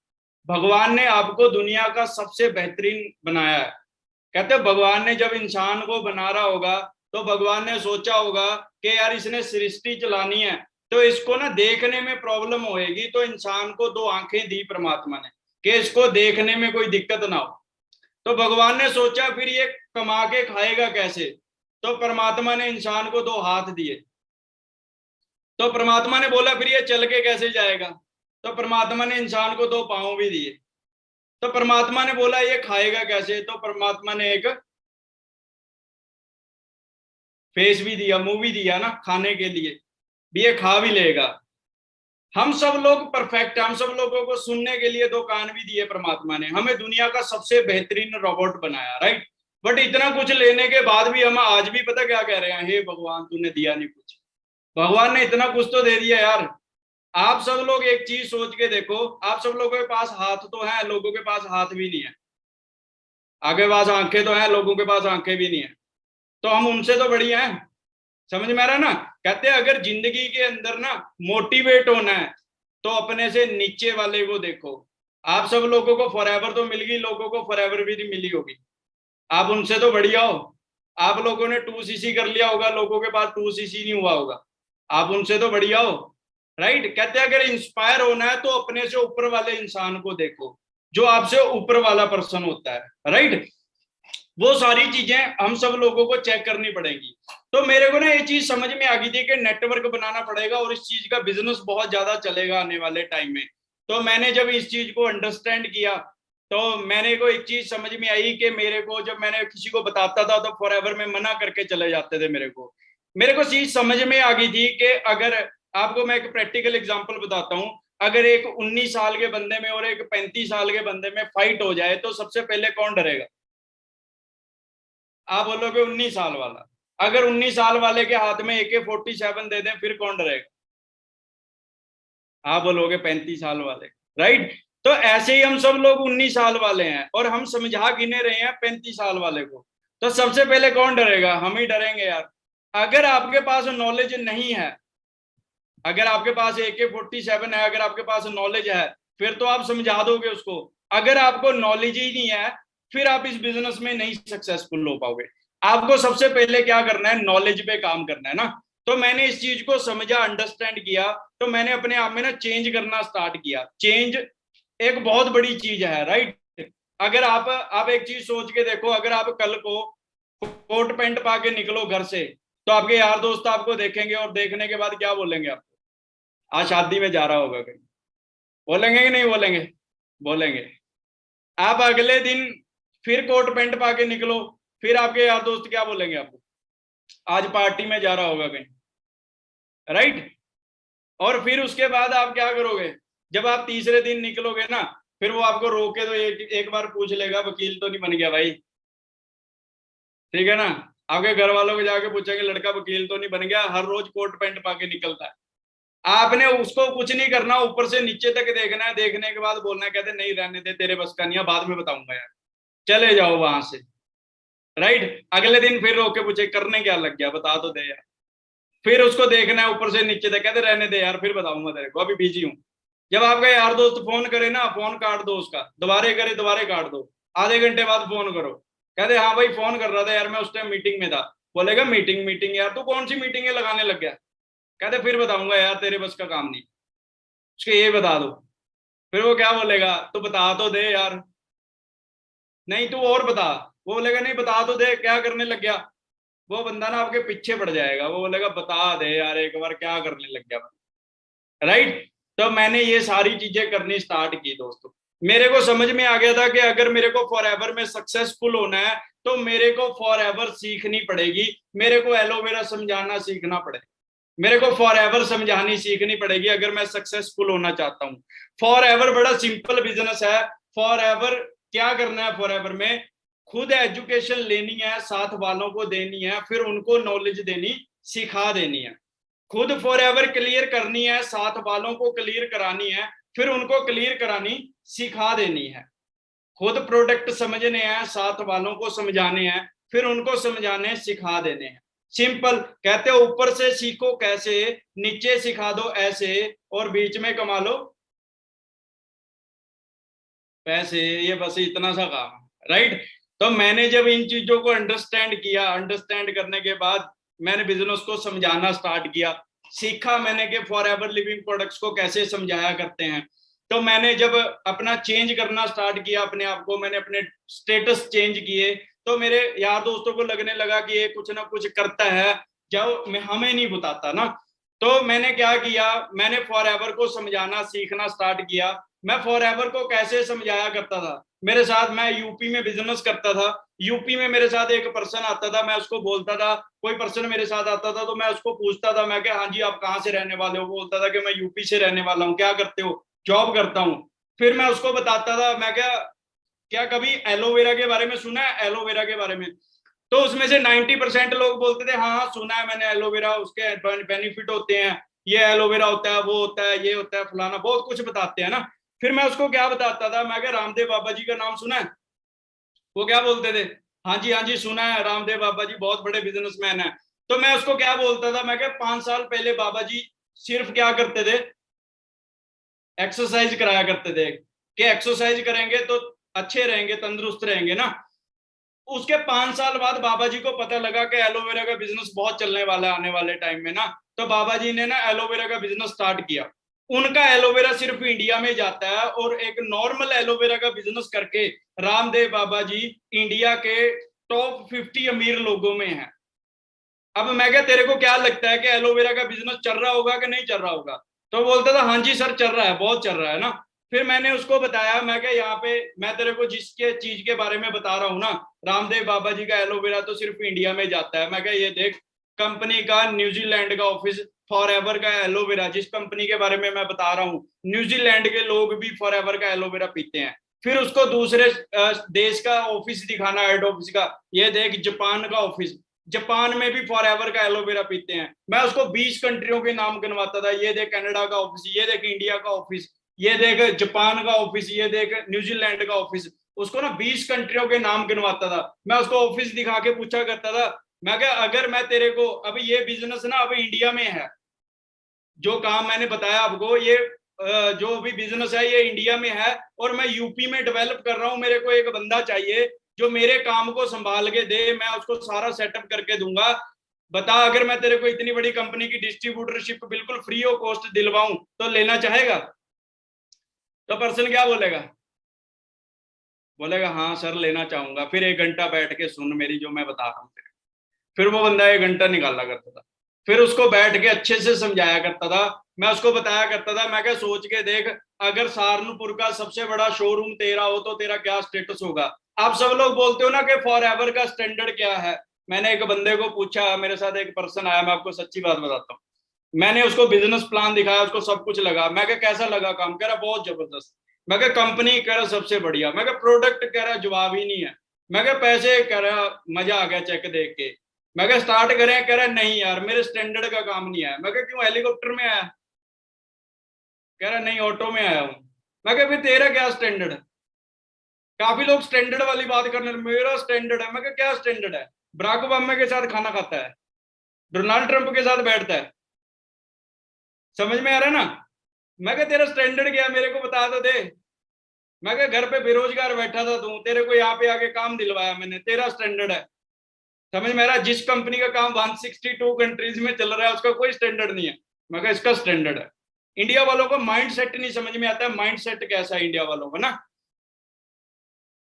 भगवान ने आपको दुनिया का सबसे बेहतरीन बनाया है। कहते हैं भगवान ने जब इंसान को बना रहा होगा, तो भगवान ने सोचा होगा कि यार इसने सृष्टि चलानी है, तो इसको ना देखने में प्रॉब्लम होएगी, तो इंसान को 2 आंखें दी परमात्मा ने कि इसको देखने में कोई दिक्कत ना हो। तो भगवान ने सोचा फिर ये कमा के खाएगा कैसे, तो परमात्मा ने इंसान को 2 हाथ दिए। तो परमात्मा ने बोला फिर ये चल के कैसे जाएगा, तो परमात्मा ने इंसान को 2 पांव भी दिए। तो परमात्मा ने बोला ये खाएगा कैसे, तो परमात्मा ने एक फेस भी दिया, मुंह भी दिया ना खाने के लिए, भी ये खा भी लेगा। हम सब लोग परफेक्ट, हम सब लोगों को सुनने के लिए 2 कान भी दिए परमात्मा ने, हमें दुनिया का सबसे बेहतरीन रोबोट बनाया, राइट। बट इतना कुछ लेने के बाद भी हम आज भी पता क्या कह रहे हैं, हे भगवान तूने दिया नहीं कुछ। भगवान ने इतना कुछ तो दे दिया यार। आप सब लोग एक चीज सोच के देखो, आप सब लोगों के पास हाथ तो है, लोगों के पास हाथ भी नहीं है। आगे पास आंखें तो हैं, लोगों के पास आंखें भी नहीं है। तो हम उनसे तो बढ़िया हैं। समझ में आ रहा ना? कहते हैं अगर जिंदगी के अंदर ना मोटिवेट होना है तो अपने से नीचे वाले को देखो। आप सब लोगों को फॉरएवर तो मिल गई, लोगों को फॉरएवर भी नहीं मिली होगी। आप उनसे तो बढ़िया हो। आप लोगों ने 2cc कर लिया होगा, लोगों के पास 2cc नहीं हुआ होगा। आप उनसे तो बढ़िया हो। राइट? कहते हैं अगर इंस्पायर होना है तो अपने से ऊपर वाले इंसान को देखो, जो आपसे ऊपर वाला पर्सन होता है। राइट? वो सारी चीजें हम सब लोगों को चेक करनी पड़ेगी। तो मेरे को ना ये चीज समझ में आ गई थी कि नेटवर्क बनाना पड़ेगा और इस चीज का बिजनेस बहुत ज्यादा चलेगा आने वाले टाइम में। तो मैंने जब इस चीज को अंडरस्टैंड किया तो मैंने को एक चीज समझ में आई कि मेरे को जब मैंने किसी को बताता था तो फॉरएवर में मना करके चले जाते थे। मेरे को चीज समझ में आ गई थी कि अगर आपको मैं एक प्रैक्टिकल एग्जांपल बताता हूं, अगर एक 19 साल के बंदे में और एक 35 साल के बंदे में फाइट हो जाए तो सबसे पहले कौन डरेगा? आप बोलोगे 19 साल वाला। अगर 19 साल वाले के हाथ में AK-47 दे दें फिर कौन डरेगा? आप बोलोगे 35 साल वाले। राइट? तो ऐसे ही हम सब लोग 19 साल वाले हैं और हम समझा गिने रहे हैं 35 साल वाले को। तो सबसे पहले कौन डरेगा? हम ही डरेंगे यार। अगर आपके पास नॉलेज नहीं है, अगर आपके पास AK-47 है, अगर आपके पास नॉलेज है, फिर तो आप समझा दोगे उसको। अगर आपको नॉलेज ही नहीं है फिर आप इस बिजनेस में नहीं सक्सेसफुल हो पाओगे। आपको सबसे पहले क्या करना है? नॉलेज पे काम करना है ना। तो मैंने इस चीज को समझा, अंडरस्टैंड किया, तो मैंने अपने आप में ना चेंज करना स्टार्ट किया। चेंज एक बहुत बड़ी चीज है। राइट? अगर आप एक चीज सोच के देखो, अगर आप कल को कोट पैंट पा के निकलो घर से तो आपके यार दोस्त आपको देखेंगे और देखने के बाद क्या बोलेंगे? आप आज शादी में जा रहा होगा कहीं, बोलेंगे कि नहीं बोलेंगे? बोलेंगे। आप अगले दिन फिर कोट पैंट पा के निकलो, फिर आपके यार दोस्त क्या बोलेंगे आपको? आज पार्टी में जा रहा होगा कहीं। राइट? और फिर उसके बाद आप क्या करोगे? जब आप तीसरे दिन निकलोगे ना, फिर वो आपको रोके तो एक बार पूछ लेगा वकील तो नहीं बन गया भाई? ठीक है ना? आपके घर वालों को जाके पूछेंगे लड़का वकील तो नहीं बन गया, हर रोज कोट पैंट पा के निकलता है। आपने उसको कुछ नहीं करना, ऊपर से नीचे तक देखना है, देखने के बाद बोलना है, कहते नहीं रहने दे, तेरे बस का नहीं है, बाद में बताऊंगा यार, चले जाओ वहां से। राइट? अगले दिन फिर रोके पूछे करने क्या लग गया, बता तो दे यार। फिर उसको देखना है ऊपर से नीचे तक, कहते रहने दे यार, फिर बताऊंगा तेरे को, अभी बिजी हूँ। जब आपका यार दोस्त फोन करे ना, फोन काट दो उसका, दोबारे करे दोबारे काट दो, आधे घंटे बाद फोन करो, कहते हाँ भाई फोन कर रहा था यार, मैं उस टाइम मीटिंग में था। बोलेगा मीटिंग मीटिंग यार, तू कौन सी मीटिंग है लगाने लग गया? कहते फिर बताऊंगा यार, तेरे बस का काम नहीं, उसको ये बता दो। फिर वो क्या बोलेगा? तू बता तो दे यार। नहीं तू और बता। वो बोलेगा नहीं बता तो दे, क्या करने लग गया? वो बंदा ना आपके पीछे पड़ जाएगा, वो बोलेगा बता दे यार एक बार, क्या करने लग गया? राइट? तो मैंने ये सारी चीजें करनी स्टार्ट की दोस्तों। मेरे को समझ में आ गया था कि अगर मेरे को फॉरएवर में सक्सेसफुल होना है तो मेरे को फॉरएवर सीखनी पड़ेगी, मेरे को एलोवेरा समझाना सीखना पड़ेगा, मेरे को फॉरएवर समझानी सीखनी पड़ेगी अगर मैं सक्सेसफुल होना चाहता हूँ। फॉरएवर बड़ा सिंपल बिजनेस है। फॉरएवर क्या करना है? फॉरएवर में खुद एजुकेशन लेनी है, साथ वालों को देनी है, फिर उनको नॉलेज देनी सिखा देनी है। खुद फॉरएवर क्लियर करनी है, साथ वालों को क्लियर करानी है, फिर उनको क्लियर करानी सिखा देनी है। खुद प्रोडक्ट समझने हैं, साथ वालों को समझाने हैं, फिर उनको समझाने सिखा देने हैं। सिंपल। कहते हो ऊपर से सीखो कैसे, नीचे सिखा दो ऐसे, और बीच में कमा लो पैसे। ये बस इतना सा काम है। राइट? तो मैंने जब इन चीजों को अंडरस्टैंड किया, अंडरस्टैंड करने के बाद मैंने बिजनेस को समझाना स्टार्ट किया, सीखा मैंने कि फॉरएवर लिविंग प्रोडक्ट्स को कैसे समझाया करते हैं। तो मैंने जब अपना चेंज करना स्टार्ट किया अपने आप को, मैंने अपने स्टेटस चेंज किए, तो मेरे यार दोस्तों को लगने लगा कि ये कुछ ना कुछ करता है जो हमें नहीं बताता ना। तो मैंने क्या किया, मैंने फॉरएवर को समझाना सीखना स्टार्ट किया। मैं फॉरएवर को कैसे समझाया करता था? मेरे साथ, मैं यूपी में बिजनेस करता था, यूपी में मेरे साथ एक पर्सन आता था, मैं उसको बोलता था, कोई पर्सन मेरे साथ आता था तो मैं उसको पूछता था, मैं क्या हाँ जी आप कहाँ से रहने वाले हो? वो बोलता था कि मैं यूपी से रहने वाला हूँ। क्या करते हो? जॉब करता हूँ। फिर मैं उसको बताता था, मैं क्या क्या कभी एलोवेरा के बारे में सुना है? एलोवेरा के बारे में तो उसमें से 90% लोग बोलते थे हाँ हाँ सुना है मैंने एलोवेरा, उसके बेनिफिट होते हैं, ये एलोवेरा होता है, वो होता है, ये होता है, फलाना, बहुत कुछ बताते हैं ना। फिर मैं उसको क्या बताता था, मैं क्या रामदेव बाबा जी का नाम सुना है? वो क्या बोलते थे, हाँ जी सुना है, रामदेव बाबा जी बहुत बड़े बिजनेसमैन है। तो मैं उसको क्या बोलता था, मैं क्या 5 साल पहले बाबा जी सिर्फ क्या करते थे, एक्सरसाइज कराया करते थे कि एक्सरसाइज करेंगे तो अच्छे रहेंगे, तंदुरुस्त रहेंगे ना। उसके 5 साल बाद बाबा जी को पता लगा कि एलोवेरा का बिजनेस बहुत चलने वाला है आने वाले टाइम में ना, तो बाबा जी ने ना एलोवेरा का बिजनेस स्टार्ट किया। उनका एलोवेरा सिर्फ इंडिया में जाता है, और एक नॉर्मल एलोवेरा का बिजनेस करके रामदेव बाबा जी इंडिया के टॉप 50 अमीर लोगों में है। अब मैं क्या, तेरे को क्या लगता है कि एलोवेरा का बिजनेस चल रहा होगा कि नहीं चल रहा होगा? तो बोलता था हाँ जी सर चल रहा है, बहुत चल रहा है ना। फिर मैंने उसको बताया, मैं क्या यहाँ पे मैं तेरे को जिसके चीज के बारे में बता रहा हूँ ना, रामदेव बाबा जी का एलोवेरा तो सिर्फ इंडिया में जाता है। मैं क्या ये देख, कंपनी का न्यूजीलैंड का ऑफिस, फॉर एवर का एलोवेरा, जिस कंपनी के बारे में मैं बता रहा हूँ, न्यूजीलैंड के लोग भी फॉर एवर का एलोवेरा पीते हैं। फिर उसको दूसरे देश का ऑफिस दिखाना, हेड ऑफिस का, ये देख जापान का ऑफिस, जापान में भी फॉर एवर का एलोवेरा पीते हैं। मैं उसको 20 कंट्रियों के नाम गिनवाता था, ये देख कनाडा का ऑफिस, ये देख इंडिया का ऑफिस, ये देख जापान का ऑफिस, ये देख न्यूजीलैंड का ऑफिस। उसको ना 20 कंट्रियों के नाम गिनवाता था। मैं उसको ऑफिस दिखा के पूछा करता था, मैं क्या अगर मैं तेरे को अभी ये बिजनेस ना अभी इंडिया में है, जो काम मैंने बताया आपको, ये जो भी बिजनेस है ये इंडिया में है, और मैं यूपी में डेवलप कर रहा हूँ, मेरे को एक बंदा चाहिए जो मेरे काम को संभाल के दे, मैं उसको सारा सेटअप करके दूंगा। बता, अगर मैं तेरे को इतनी बड़ी कंपनी की डिस्ट्रीब्यूटरशिप बिल्कुल फ्री ऑफ कॉस्ट दिलवाऊं तो लेना चाहेगा? तो पर्सन क्या बोलेगा? बोलेगा हाँ सर लेना चाहूंगा। फिर 1 घंटा बैठ के सुन मेरी जो मैं बता रहा हूँ। फिर वो बंदा 1 घंटा निकाला करता था, फिर उसको बैठ के अच्छे से समझाया करता था। मैं उसको बताया करता था, मैं क्या सोच के देख, अगर सहारनपुर का सबसे बड़ा शोरूम तेरा हो तो तेरा क्या स्टेटस होगा? आप सब लोग बोलते हो ना कि फॉर एवर का स्टैंडर्ड क्या है। मैंने एक बंदे को पूछा, मेरे साथ एक पर्सन आया, मैं आपको सच्ची बात बताता हूँ, मैंने उसको बिजनेस प्लान दिखाया, उसको सब कुछ लगा। मैं क्या कैसा लगा काम? कह रहा बहुत जबरदस्त। मैं क्या कंपनी? कह रहा सबसे बढ़िया। मैं क्या प्रोडक्ट? कह रहा जवाब ही नहीं है। मैं क्या पैसे? कह रहा मजा आ गया चेक देख के। मैं क्या स्टार्ट करें? कह रहा नहीं यार मेरे स्टैंडर्ड का काम नहीं है। मैं क्या क्यों, हेलीकॉप्टर में आया? कह रहा नहीं ऑटो में आया हूँ। मैं क्या फिर तेरा क्या स्टैंडर्ड है? काफी लोग स्टैंडर्ड वाली बात करने, मेरा स्टैंडर्ड है। मैं क्या क्या स्टैंडर्ड है? बराक ओबामा के साथ खाना खाता है, डोनाल्ड ट्रंप के साथ बैठता है, समझ में आ रहा है ना? मैं क्या तेरा स्टैंडर्ड क्या है, मेरे को बता तो दे। मैं क्या घर पे बेरोजगार बैठा था तू, तेरे को यहाँ पे आके काम दिलवाया मैंने, तेरा स्टैंडर्ड है? समझ में आ रहा है? जिस कंपनी का काम 162 कंट्रीज में चल रहा है उसका कोई स्टैंडर्ड नहीं है। मैं क्या इसका स्टैंडर्ड है। इंडिया वालों को माइंड सेट नहीं समझ में आता है, माइंड सेट कैसा है इंडिया वालों का ना।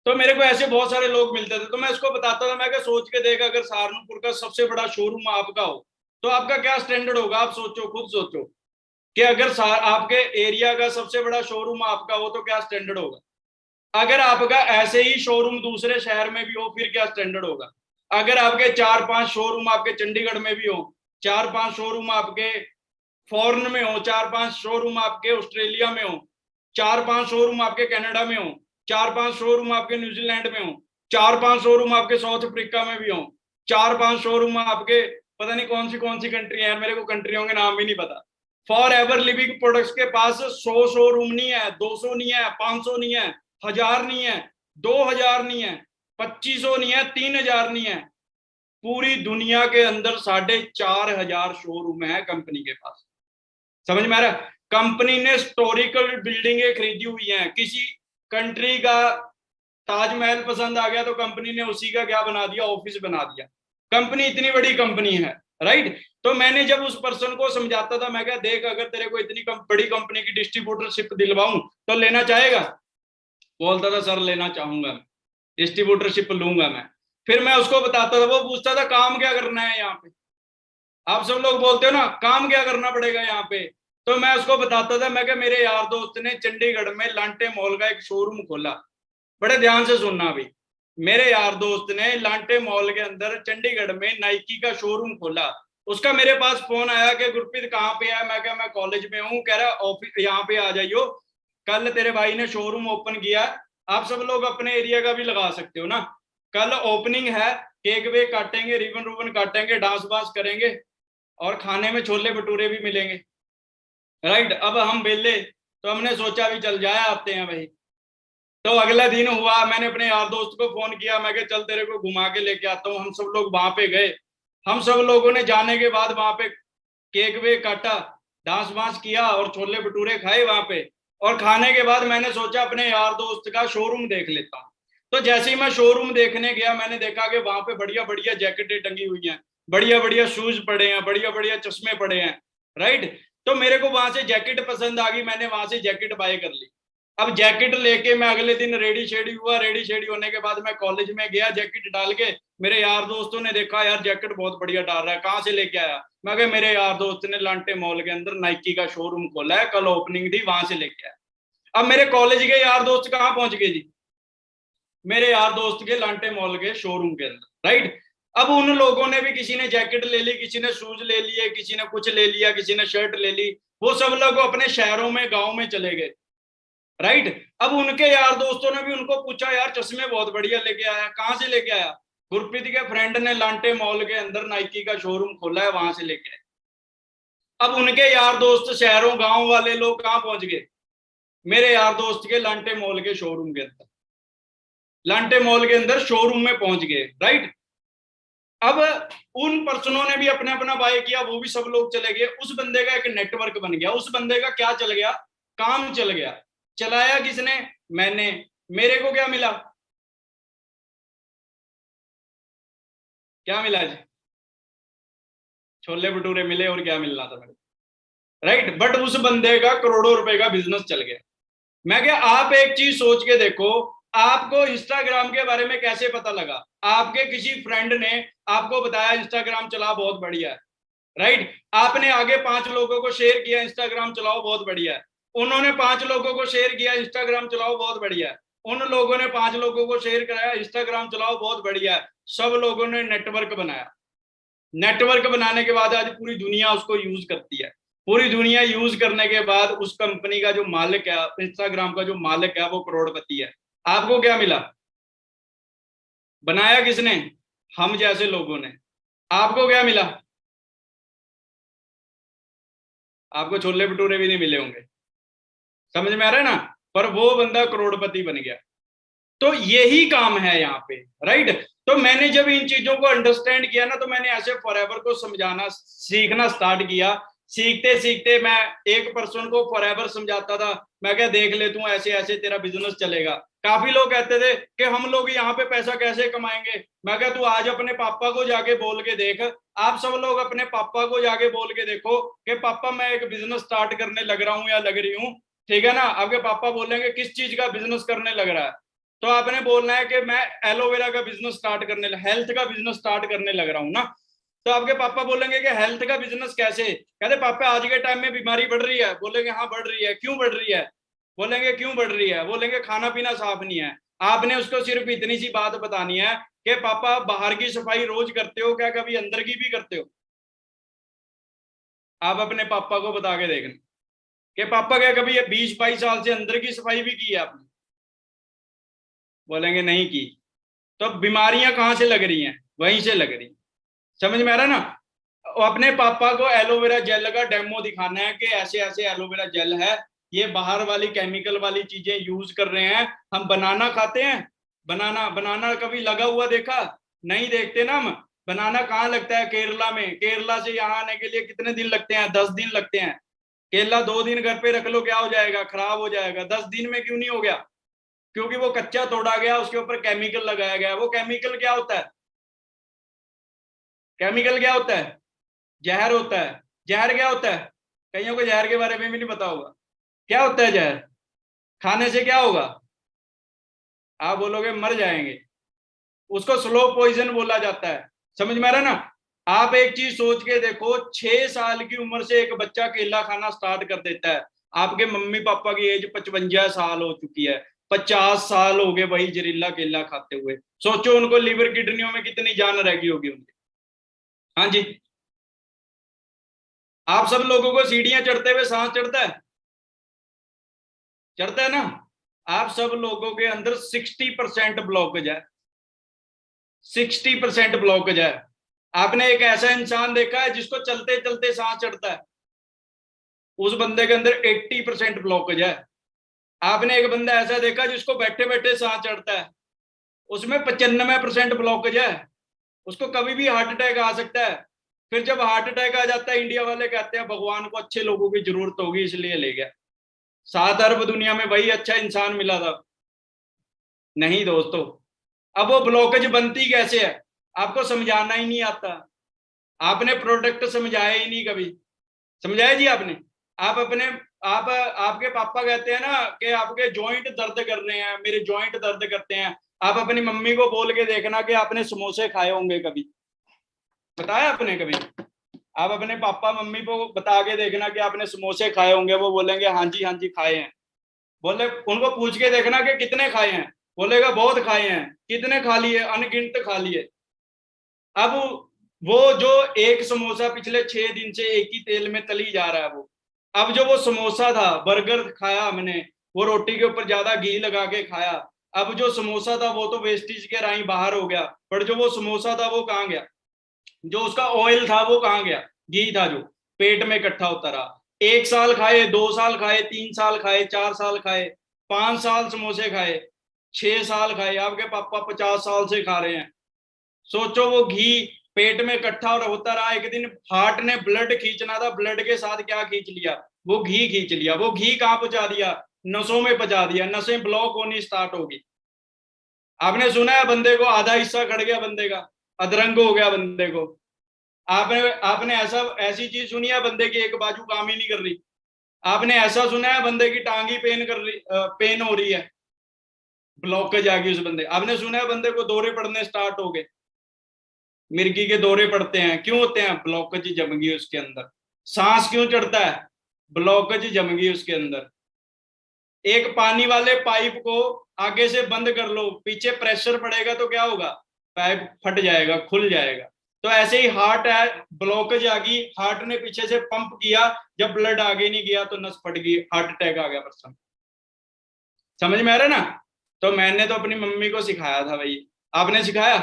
तो मेरे को ऐसे बहुत सारे लोग मिलते थे, तो मैं उसको बताता था, मैं क्या सोच के देख, अगर सहारनपुर का सबसे बड़ा शोरूम आपका हो तो आपका क्या स्टैंडर्ड होगा? आप सोचो, खुद सोचो कि अगर आपके एरिया का सबसे बड़ा शोरूम आपका हो तो क्या स्टैंडर्ड होगा? अगर आपका ऐसे ही शोरूम दूसरे शहर में भी हो फिर क्या स्टैंडर्ड होगा? अगर आपके 4-5 शोरूम आपके चंडीगढ़ में भी हो, 4-5 शोरूम आपके फॉरेन में हो, 4-5 शोरूम आपके ऑस्ट्रेलिया में हो, 4-5 शोरूम आपके कनाडा में हो, 4-5 शोरूम आपके न्यूजीलैंड में हो, 4-5 शोरूम आपके साउथ अफ्रीका में भी हो, 4-5 शोरूम आपके पता नहीं कौन सी कंट्री है, मेरे को कंट्रियों के नाम भी नहीं पता। फॉर एवर लिविंग प्रोडक्ट्स के पास 100 शोरूम नहीं है, 200 नहीं है, 500 नहीं है, 1000 नहीं है, 2000 नहीं है, 2500 नहीं है, 3000 नहीं है, पूरी दुनिया के अंदर 4500 शोरूम है कंपनी के पास। समझ में आ रहा है? कंपनी ने हिस्टोरिकल बिल्डिंगें खरीदी हुई हैं। किसी कंट्री का ताजमहल पसंद आ गया तो कंपनी ने उसी का क्या बना दिया, ऑफिस बना दिया। कंपनी इतनी बड़ी कंपनी है, राइट? तो मैंने जब उस पर्सन को समझाता था, मैं क्या देख, अगर तेरे को इतनी बड़ी कंपनी की डिस्ट्रीब्यूटरशिप दिलवाऊं तो लेना चाहेगा? बोलता था सर लेना चाहूंगा, डिस्ट्रीब्यूटरशिप लूंगा मैं। फिर मैं उसको बताता था, वो पूछता था काम क्या करना है यहाँ पे? आप सब लोग बोलते हो ना काम क्या करना पड़ेगा यहाँ पे। तो मैं उसको बताता था, मैं क्या मेरे यार दोस्त ने चंडीगढ़ में लांटे मॉल का एक शोरूम खोला। बड़े ध्यान से सुनना अभी। मेरे यार दोस्त ने लांटे मॉल के अंदर चंडीगढ़ में नाइकी का शोरूम खोला। उसका मेरे पास फोन आया कि गुरप्रीत कहाँ पे है? मैं क्या मैं कॉलेज में हूँ। कह रहा ऑफिस यहाँ पे आ जाइयो, कल तेरे भाई ने शोरूम ओपन किया, आप सब लोग अपने एरिया का भी लगा सकते हो ना। कल ओपनिंग है, केक वेक काटेंगे, रिबन रुबन काटेंगे, डांस वांस करेंगे और खाने में छोले भटूरे भी मिलेंगे, राइट। अब हम बेले तो हमने सोचा भी चल जाए आते हैं भाई। तो अगला दिन हुआ, मैंने अपने यार दोस्त को फोन किया, मैं चल तेरे को घुमा के लेके आता हूँ। हम सब लोग वहां पे गए। हम सब लोगों ने जाने के बाद वहां पे केक वेक काटा, डांस वांस किया और छोले भटूरे खाए वहां पे। और खाने के बाद मैंने सोचा अपने यार दोस्त का शोरूम देख लेता हूँ। तो जैसे ही मैं शोरूम देखने गया, मैंने देखा कि वहां पे बढ़िया बढ़िया जैकेटें टंगी हुई हैं, बढ़िया बढ़िया शूज पड़े हैं, बढ़िया बढ़िया चश्मे पड़े हैं, राइट। तो मेरे को वहां से जैकेट पसंद आ गई, मैंने वहां से जैकेट बाय कर ली। अब जैकेट लेके मैं अगले दिन रेडी शेडी हुआ। रेडी शेडी होने के बाद मैं कॉलेज में गया जैकेट डाल के। मेरे यार दोस्तों ने देखा, यार जैकेट बहुत बढ़िया डाल रहा है, कहाँ से लेके आया? मैं कहा मेरे यार दोस्त ने लांटे मॉल के अंदर नाइकी का शोरूम खोला है, कल ओपनिंग थी, वहां से लेके आया। अब मेरे कॉलेज के यार दोस्त कहाँ पहुंच गए जी? मेरे यार दोस्त के लांटे मॉल के शोरूम के अंदर, राइट। अब उन लोगों ने भी, किसी ने जैकेट ले ली, किसी ने शूज ले लिए, किसी ने कुछ ले लिया, किसी ने शर्ट ले ली। वो सब लोग अपने शहरों में, गाँव में चले गए, राइट। अब उनके यार दोस्तों ने भी उनको पूछा, यार चश्मे बहुत बढ़िया लेके आया, कहाँ से लेके आया? गुरप्रीत के फ्रेंड ने लांटे मॉल के अंदर नाइकी का शोरूम खोला है, वहां से लेके आए। अब उनके यार दोस्त शहरों गांव वाले लोग कहाँ पहुंच गए? मेरे यार दोस्त के लांटे मॉल के शोरूम के अंदर, लांटे मॉल के अंदर शोरूम में पहुंच गए, राइट। अब उन पर्सनों ने भी अपने अपना बाय किया, वो भी सब लोग चले गए। उस बंदे का एक नेटवर्क बन गया। उस बंदे का क्या चल गया? काम चल गया। चलाया किसने? मैंने। मेरे को क्या मिला? क्या मिला जी? छोले भटूरे मिले, और क्या मिलना था मेरे को, राइट। बट उस बंदे का करोड़ों रुपए का बिजनेस चल गया। मैं क्या, आप एक चीज सोच के देखो, आपको इंस्टाग्राम के बारे में कैसे पता लगा? आपके किसी फ्रेंड ने आपको बताया इंस्टाग्राम चला बहुत बढ़िया है, राइट। आपने आगे 5 लोगों को शेयर किया, इंस्टाग्राम चलाओ बहुत बढ़िया है। उन्होंने 5 लोगों को शेयर किया, इंस्टाग्राम चलाओ बहुत बढ़िया है। उन लोगों ने 5 लोगों को शेयर कराया, इंस्टाग्राम चलाओ बहुत बढ़िया है। सब लोगों ने नेटवर्क बनाया। नेटवर्क बनाने के बाद आज पूरी दुनिया उसको यूज करती है। पूरी दुनिया यूज करने के बाद उस कंपनी का जो मालिक है, इंस्टाग्राम का जो मालिक है, वो करोड़पति है। आपको क्या मिला? बनाया किसने? हम जैसे लोगों ने। आपको क्या मिला? आपको छोले भटूरे भी नहीं मिले होंगे, समझ में आ रहा है ना। पर वो बंदा करोड़पति बन गया। तो यही काम है यहाँ पे, राइट। तो मैंने जब इन चीजों को अंडरस्टैंड किया ना, तो मैंने ऐसे फॉरएवर को समझाना सीखना स्टार्ट किया। सीखते सीखते मैं एक पर्सन को फॉरएवर समझाता था। मैं क्या, देख ले तू, ऐसे ऐसे तेरा बिजनेस चलेगा। काफी लोग कहते थे कि हम लोग यहाँ पे पैसा कैसे कमाएंगे। मैं क्या, तू आज अपने पापा को जाके बोल के देख। आप सब लोग अपने पापा को जाके बोल के देखो कि पापा मैं एक बिजनेस स्टार्ट करने लग रहा हूँ या लग रही हूँ, ठीक है ना। आपके पापा बोलेंगे किस चीज का बिजनेस करने लग रहा है? तो आपने बोलना है कि मैं एलोवेरा का बिजनेस स्टार्ट करने, हेल्थ का बिजनेस स्टार्ट करने लग रहा हूं ना। तो आपके पापा बोलेंगे कि हेल्थ का बिजनेस कैसे? कहते पापा आज के टाइम में बीमारी बढ़ रही है। बोलेंगे हाँ बढ़ रही है, क्यों बढ़ रही है? बोलेंगे क्यों बढ़ रही है? बोलेंगे खाना पीना साफ नहीं है। आपने उसको सिर्फ इतनी सी बात बतानी है कि पापा बाहर की सफाई रोज करते हो क्या, कभी अंदर की भी करते हो? आप अपने पापा को बता के देखना कि पापा क्या कभी 20-22 साल से अंदर की सफाई भी की है आपने? बोलेंगे नहीं की। तो बीमारियां कहां से लग रही हैं? वहीं से लग रही। समझ में आ रहा है ना। अपने पापा को एलोवेरा जेल का डेमो दिखाना है कि ऐसे ऐसे एलोवेरा जेल है, ये बाहर वाली केमिकल वाली चीजें यूज कर रहे हैं। हम बनाना खाते हैं, बनाना बनाना कभी लगा हुआ देखा? नहीं देखते ना हम। बनाना कहाँ लगता है? केरला में। केरला से यहाँ आने के लिए कितने दिन लगते हैं? 10 दिन लगते हैं। केला 2 दिन घर पे रख लो, क्या हो जाएगा? खराब हो जाएगा। 10 दिन में क्यों नहीं हो गया? क्योंकि वो कच्चा तोड़ा गया, उसके ऊपर केमिकल लगाया गया। वो केमिकल क्या होता है? केमिकल क्या होता है? जहर होता है। जहर क्या होता है? कईयों को जहर के बारे में भी नहीं पता होगा। क्या होता है जहर? खाने से क्या होगा? आप बोलोगे मर जाएंगे। उसको स्लो पॉइजन बोला जाता है। समझ में आ रहा है ना। आप एक चीज सोच के देखो, 6 साल की उम्र से एक बच्चा केला खाना स्टार्ट कर देता है। आपके मम्मी पापा की एज 55 साल हो चुकी है। 50 साल हो गए वही जहरीला केला खाते हुए। सोचो उनको लीवर किडनियों में कितनी जान रह गई होगी उनकी। हाँ जी। आप सब लोगों को सीढ़ियां चढ़ते हुए सांस चढ़ता है? चढ़ता है ना। आप सब लोगों के अंदर 60% ब्लॉकेज है, 60% ब्लॉकेज है। आपने एक ऐसा इंसान देखा है जिसको चलते चलते सांस चढ़ता है, उस बंदे के अंदर 80% ब्लॉकेज है। आपने एक बंदा ऐसा देखा जिसको बैठे बैठे सांस चढ़ता है, उसमें 95% ब्लॉकेज है, उसको कभी भी हार्ट अटैक आ सकता है। फिर जब हार्ट अटैक आ जाता है, इंडिया वाले कहते हैं भगवान को अच्छे लोगों की जरूरत होगी इसलिए ले गया, 7 अरब दुनिया में वही अच्छा इंसान मिला था। नहीं दोस्तों, अब वो ब्लॉकेज बनती कैसे है आपको समझाना ही नहीं आता। आपने प्रोडक्ट समझाया ही नहीं कभी, समझाया जी आपने? आप अपने आप आपके पापा कहते हैं ना कि आपके जॉइंट दर्द कर रहे हैं, मेरे जॉइंट दर्द करते हैं। आप अपनी मम्मी को बोल के देखना कि आपने समोसे खाए होंगे कभी, बताया आपने कभी? आप अपने पापा मम्मी को बता के देखना कि आपने समोसे खाए होंगे, वो बोलेंगे हाँ जी खाए हैं। बोले उनको पूछ के देखना कि कितने खाए हैं, बोलेगा बहुत खाए हैं। कितने खा लिए? अनगिनत खा लिए। अब वो जो एक समोसा पिछले 6 दिन से एक ही तेल में तली जा रहा है, वो अब जो वो समोसा था, बर्गर खाया हमने, वो रोटी के ऊपर ज्यादा घी लगा के खाया। अब जो समोसा था वो तो वेस्टेज के राही बाहर हो गया, पर जो वो समोसा था वो कहाँ गया? जो उसका ऑयल था वो कहाँ गया? घी था जो पेट में इकट्ठा होता रहा। 1 साल खाए, 2 साल खाए, 3 साल खाए, 4 साल खाए, 5 साल समोसे खाए, 6 साल खाए। आपके पापा 50 साल से खा रहे हैं। सोचो वो घी पेट में इकट्ठा और होता रहा, एक दिन हार्ट ने ब्लड खींचना था, ब्लड के साथ क्या खींच लिया? वो घी खींच लिया। वो घी कहाँ पहुंचा दिया? नसों में पहुंचा दिया, नसें ब्लॉक होनी स्टार्ट होगी। आपने सुना है बंदे को आधा हिस्सा कट गया, बंदे का अधरंग हो गया बंदे को। आपने आपने ऐसी चीज सुनी है बंदे की एक बाजू काम ही नहीं कर रही? आपने ऐसा सुना है बंदे की टांग ही पेन कर रही, पेन हो रही है, ब्लॉकेज आ गई उस बंदे? आपने सुना है बंदे को दौरे पड़ने स्टार्ट हो गए, मिर्गी के दौरे पड़ते हैं? क्यों होते हैं? ब्लॉकेज जम गई उसके अंदर। सांस क्यों चढ़ता है? ब्लॉकेज जम गई उसके अंदर। एक पानी वाले पाइप को आगे से बंद कर लो, पीछे प्रेशर पड़ेगा तो क्या होगा? पाइप फट जाएगा, खुल जाएगा। तो ऐसे ही हार्ट है, ब्लॉकेज आ गई, हार्ट ने पीछे से पंप किया, जब ब्लड आगे नहीं गया तो नस फट गई, हार्ट अटैक आ गया पर्सन। समझ में आ रहा है ना? तो मैंने तो अपनी मम्मी को सिखाया था भाई, आपने सिखाया?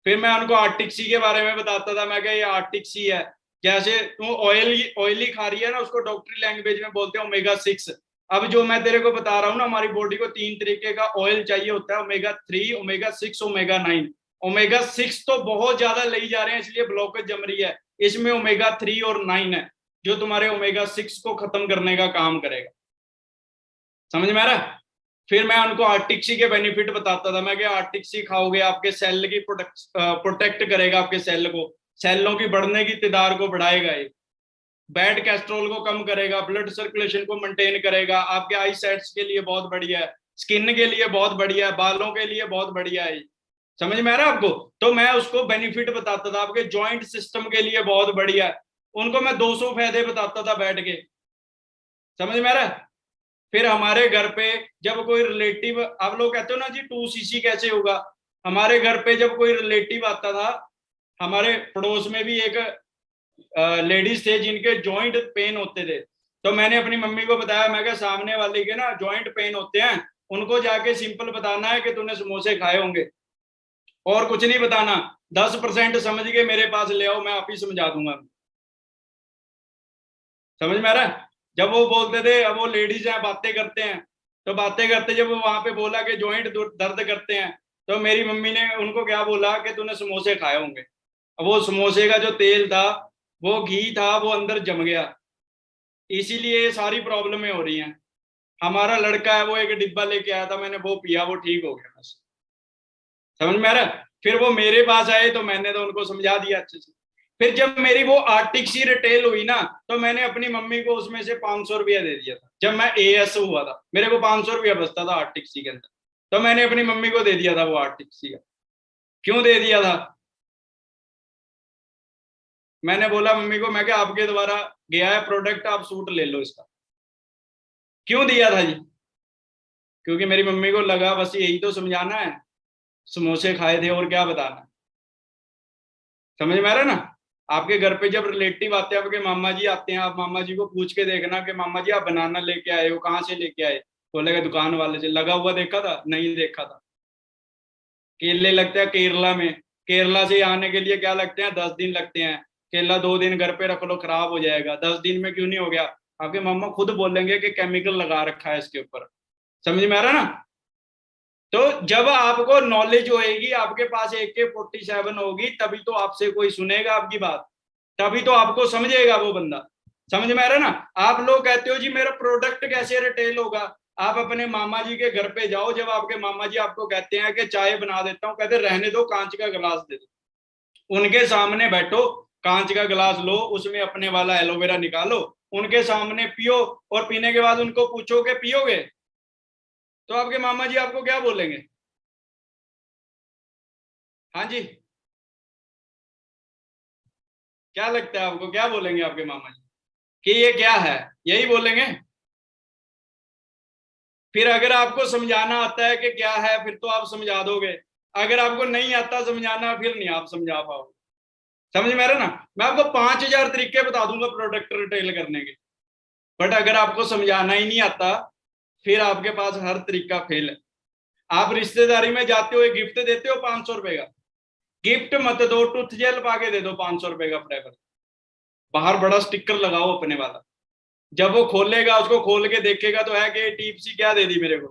फिर मैं उनको आर्टिक सी के बारे में बताता था, मैं ये आर्टिक सी है, जैसे तू ऑयली खा रही है ना, उसको डॉक्टरी लैंग्वेज में बोलते हैं ओमेगा 6। अब जो मैं तेरे को बता रहा हूँ ना, हमारी बॉडी को 3 तरीके का ऑयल चाहिए होता है, ओमेगा 3, ओमेगा 6, ओमेगा 9। ओमेगा 6 तो बहुत ज्यादा ले जा रहे हैं इसलिए ब्लॉकेज जम रही है। इसमें ओमेगा 3 और 9 है जो तुम्हारे ओमेगा 6 को खत्म करने का काम करेगा। समझ में आ रहा है? फिर मैं उनको आर्टिक्सी के बेनिफिट बताता था, मैं कि आर्टिक्सी खाओगे आपके सेल की प्रोटेक्ट करेगा, आपके सेल को, सेलों की बढ़ने की तादाद को बढ़ाएगा, ये बैड कैस्ट्रोल को कम करेगा, ब्लड सर्कुलेशन को मेंटेन करेगा, आपके आई साइट्स के लिए बहुत बढ़िया है, स्किन के लिए बहुत बढ़िया है, बालों के लिए बहुत बढ़िया है। समझ में आ रहा है आपको? तो मैं उसको बेनिफिट बताता था, आपके जॉइंट सिस्टम के लिए बहुत बढ़िया है। उनको मैं 200 फायदे बताता था बैठ के। समझ में आ रहा है? फिर हमारे घर पे जब कोई रिलेटिव, आप लोग कहते हो ना जी 2cc कैसे होगा, हमारे घर पे जब कोई रिलेटिव आता था, हमारे पड़ोस में भी एक लेडीज थे जिनके जॉइंट पेन होते थे, तो मैंने अपनी मम्मी को बताया, मैं सामने वाले के ना जॉइंट पेन होते हैं, उनको जाके सिंपल बताना है कि तूने समोसे खाए होंगे, और कुछ नहीं बताना। 10% समझ के मेरे पास ले आओ, मैं आप ही समझा दूंगा। समझ में आ रहा है? जब वो बोलते थे, अब वो लेडीज हैं बातें करते हैं, तो बातें करते जब वो वहां पे बोला कि जॉइंट दर्द करते हैं, तो मेरी मम्मी ने उनको क्या बोला कि तूने समोसे खाए होंगे। अब वो समोसे का जो तेल था, वो घी था, वो अंदर जम गया, इसीलिए ये सारी प्रॉब्लमें हो रही हैं। हमारा लड़का है, वो एक डिब्बा लेके आया था, मैंने वो पिया, वो ठीक हो गया बस। समझ में आ रहा है? फिर वो मेरे पास आए तो मैंने तो उनको समझा दिया अच्छे से। फिर जब मेरी वो आर्टिक सी रिटेल हुई ना, तो मैंने अपनी मम्मी को उसमें से 500 रुपया दे दिया था। जब मैं एएस हुआ था, मेरे को 500 रुपया बचता था आर्टिक सी के अंदर, तो मैंने अपनी मम्मी को दे दिया था वो आर्टिक सी का। क्यों दे दिया था? मैंने बोला मम्मी को, मैं क्या आपके द्वारा गया है प्रोडक्ट, आप सूट ले लो इसका। क्यों दिया था जी? क्योंकि मेरी मम्मी को लगा बस यही तो समझाना है, समोसे खाए थे और क्या बताना। समझ में आ रहा है ना? आपके घर पे जब रिलेटिव आते हैं, आपके मामा जी आते हैं, आप मामा जी को पूछ के देखना कि मामा जी आप बनाना लेके आए हो, कहाँ से लेके आए, बोलेगा दुकान वाले से, लगा हुआ देखा था? नहीं देखा था। केले लगते हैं केरला में, केरला से आने के लिए क्या लगते हैं? 10 दिन लगते हैं। केला 2 दिन घर पे रख लो, खराब हो जाएगा। 10 दिन में क्यों नहीं हो गया? आपके मम्मा खुद बोलेंगे कि केमिकल लगा रखा है इसके ऊपर। समझ में आ रहा ना? तो जब आपको नॉलेज होएगी, आपके पास AK-47 होगी, तभी तो आपसे कोई सुनेगा आपकी बात, तभी तो आपको समझेगा वो बंदा। समझ में आ रहा है ना? आप लोग कहते हो जी मेरा प्रोडक्ट कैसे रिटेल होगा? आप अपने मामा जी के घर पे जाओ, जब आपके मामा जी आपको कहते हैं कि चाय बना देता हूं, कहते रहने दो, कांच का गिलास दे दो। उनके सामने बैठो, कांच का गिलास लो, उसमें अपने वाला एलोवेरा निकालो, उनके सामने पियो, और पीने के बाद उनको पूछोगे पियोगे, तो आपके मामा जी आपको क्या बोलेंगे? हाँ जी, क्या लगता है आपको, क्या बोलेंगे आपके मामा जी कि ये क्या है? यही बोलेंगे। फिर अगर आपको समझाना आता है कि क्या है, फिर तो आप समझा दोगे। अगर आपको नहीं आता समझाना, फिर नहीं आप समझा पाओगे। समझ में आ रहा ना? मैं आपको 5,000 तरीके बता दूंगा प्रोडक्ट रिटेल करने के, बट अगर आपको समझाना ही नहीं आता, फिर आपके पास हर तरीका फेल है। आप रिश्तेदारी में जाते हो, एक गिफ्ट देते हो 500 रुपए का, गिफ्ट मत दो, टूथ जेल पाके दे दो 500 रुपए का फ्लेवर, बाहर बड़ा स्टिकर लगाओ अपने वाला। जब वो खोलेगा, उसको खोल के देखेगा तो है कि टीप सी क्या दे दी मेरे को,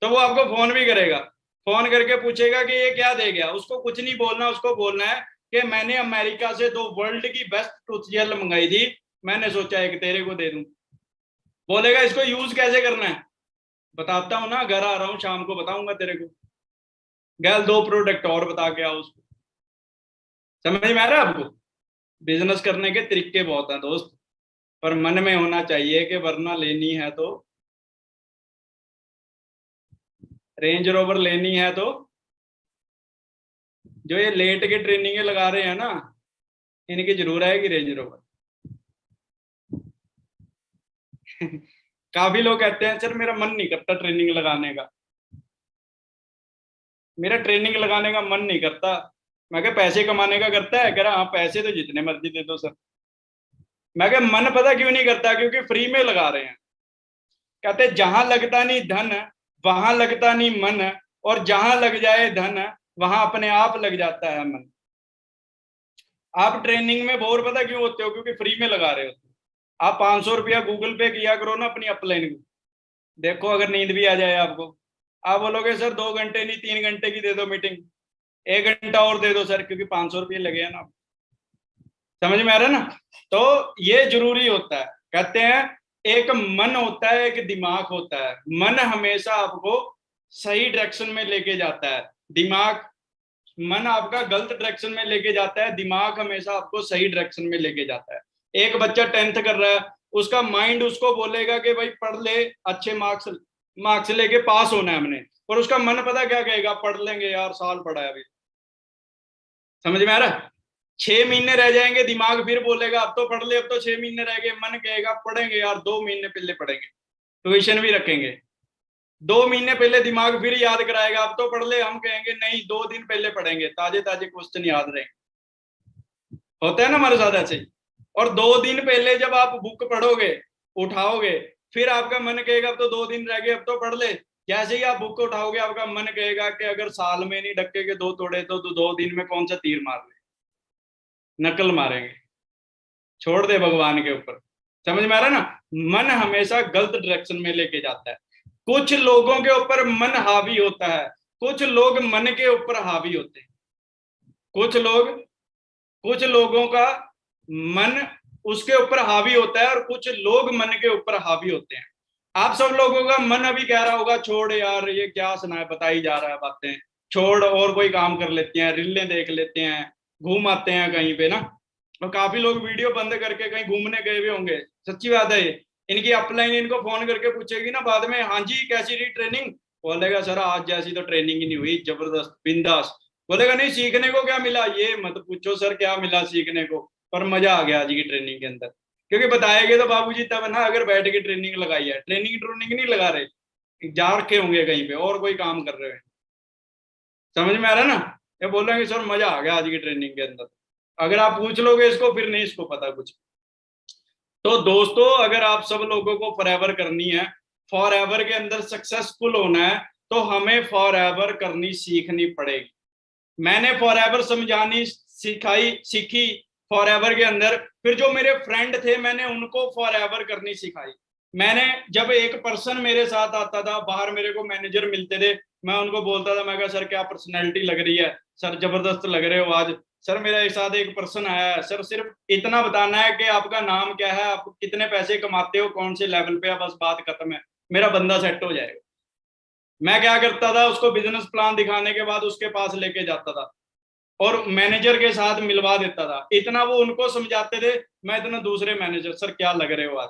तो वो आपको फोन भी करेगा, फोन करके पूछेगा कि ये क्या दे गया। उसको कुछ नहीं बोलना, उसको बोलना है कि मैंने अमेरिका से 2 वर्ल्ड की बेस्ट टूथ जेल मंगाई थी, मैंने सोचा एक तेरे को दे दूं। बोलेगा इसको यूज कैसे करना है? बताता हूँ ना, घर आ रहा हूँ शाम को बताऊंगा तेरे को। गैल 2 प्रोडक्ट और बता के आओ उसको। समझ में आ रहा है आपको? बिजनेस करने के तरीके बहुत हैं दोस्त, पर मन में होना चाहिए कि वरना लेनी है तो, रेंज रोवर लेनी है तो, जो ये लेट के ट्रेनिंग लगा रहे हैं ना, इनकी जरूर आएगी रेंज रोवर। काफी लोग कहते हैं सर मेरा मन नहीं करता ट्रेनिंग लगाने का, मेरा ट्रेनिंग लगाने का मन नहीं करता। मैं क्या पैसे कमाने का करता है? कह रहा हाँ पैसे तो जितने मर्जी दे दो सर। मैं क्या मन पता क्यों नहीं करता? क्योंकि फ्री में लगा रहे हैं। कहते जहां लगता नहीं धन, वहां लगता नहीं मन, और जहां लग जाए धन, वहां अपने आप लग जाता है मन। आप ट्रेनिंग में बोर पता क्यों होते हो? क्योंकि फ्री में लगा रहे होते हो। आप 500 रुपया गूगल पे किया करो ना अपनी अपलाइन को, देखो अगर नींद भी आ जाए आपको, आप बोलोगे सर 2 घंटे नहीं 3 घंटे की दे दो मीटिंग, 1 घंटा और दे दो सर, क्योंकि 500 रुपये लगे हैं ना। समझ में आ रहा है ना? तो ये जरूरी होता है। कहते हैं एक मन होता है, एक दिमाग होता है। मन हमेशा आपको सही डायरेक्शन में लेके जाता है, दिमाग, मन आपका गलत डायरेक्शन में लेके जाता है, दिमाग हमेशा आपको सही डायरेक्शन में लेके जाता है। एक बच्चा 10th कर रहा है, उसका माइंड उसको बोलेगा कि भाई पढ़ ले, अच्छे मार्क्स मार्क्स लेके पास होना है हमने, और उसका मन पता क्या कहेगा? पढ़ लेंगे यार, साल पढ़ा है अभी। समझ में आ रहा है? 6 महीने रह जाएंगे, दिमाग फिर बोलेगा अब तो पढ़ ले, अब तो 6 महीने रह गए। मन कहेगा पढ़ेंगे यार, 2 महीने पहले पढ़ेंगे, ट्यूशन भी रखेंगे। 2 महीने पहले दिमाग फिर याद कराएगा अब तो पढ़ ले, हम कहेंगे नहीं 2 दिन पहले पढ़ेंगे, ताजे ताजे क्वेश्चन याद रहेंगे। होता है ना हमारे साथ ऐसे ही। और 2 दिन पहले जब आप बुक पढ़ोगे, उठाओगे, फिर आपका मन कहेगा अब तो 2 दिन रह गए, अब तो पढ़ ले। जैसे ही आप बुक उठाओगे, आपका मन कहेगा कि अगर साल में नहीं डक्के के 2 तोड़े तो 2 दिन में कौन सा तीर मार ले, नकल मारेंगे, छोड़ दे भगवान के ऊपर। समझ में आ रहा है ना? मन हमेशा गलत डायरेक्शन में लेके जाता है। कुछ लोगों के ऊपर मन हावी होता है, कुछ लोग मन के ऊपर हावी होते हैं। कुछ लोग, कुछ लोगों का मन उसके ऊपर हावी होता है, और कुछ लोग मन के ऊपर हावी होते हैं। आप सब लोगों का मन अभी कह रहा होगा छोड़ यार, ये क्या सुना है, बताई जा रहा है बातें, छोड़ और कोई काम कर लेते हैं, रीलें देख लेते हैं, घूम आते हैं कहीं पे ना। और काफी लोग वीडियो बंद करके कहीं घूमने गए हुए होंगे, सच्ची बात है ये। इनकी अपलाइन इनको फोन करके पूछेगी ना बाद में, हाँ जी कैसी रही ट्रेनिंग? बोलेगा सर आज जैसी तो ट्रेनिंग ही नहीं हुई, जबरदस्त बिंदास। बोलेगा नहीं सीखने को क्या मिला? ये मत पूछो सर क्या मिला सीखने को, पर मजा आ गया आज की ट्रेनिंग के अंदर। क्योंकि बताएंगे तो बाबूजी तब ना, अगर बैठ के ट्रेनिंग लगाई है, ट्रेनिंग ट्रेनिंग नहीं लगा रहे, जा रखे होंगे कहीं पे और कोई काम कर रहे हैं। समझ में आ रहा है ना? ये बोल रहे हैं कि सर मजा आ गया आज की ट्रेनिंग के अंदर। अगर आप पूछ लोगे इसको, फिर नहीं इसको पता कुछ। तो दोस्तों अगर आप सब लोगों को फॉरएवर करनी है, फॉर एवर के अंदर सक्सेसफुल होना है तो हमें फॉर एवर करनी सीखनी पड़ेगी। मैंने फॉर एवर समझानी सीखी फॉर एवर के अंदर। फिर जो मेरे फ्रेंड थे मैंने उनको फॉर एवर करनी सिखाई। मैंने जब एक पर्सन मेरे साथ आता था, बाहर मेरे को मैनेजर मिलते थे, मैं उनको बोलता था, मैं कहा सर क्या पर्सनैलिटी लग रही है, सर जबरदस्त लग रहे हो आज, सर मेरा एक साथ एक पर्सन आया है, सर सिर्फ इतना बताना है कि आपका नाम क्या है, आप कितने पैसे कमाते हो, कौन से लेवल पे है, बस बात खत्म है, मेरा बंदा सेट हो जाएगा। मैं क्या करता था, उसको बिजनेस प्लान दिखाने के बाद उसके पास लेके जाता था और मैनेजर के साथ मिलवा देता था। इतना वो उनको समझाते थे, मैं इतना दूसरे मैनेजर, सर क्या लग रहे हो आज,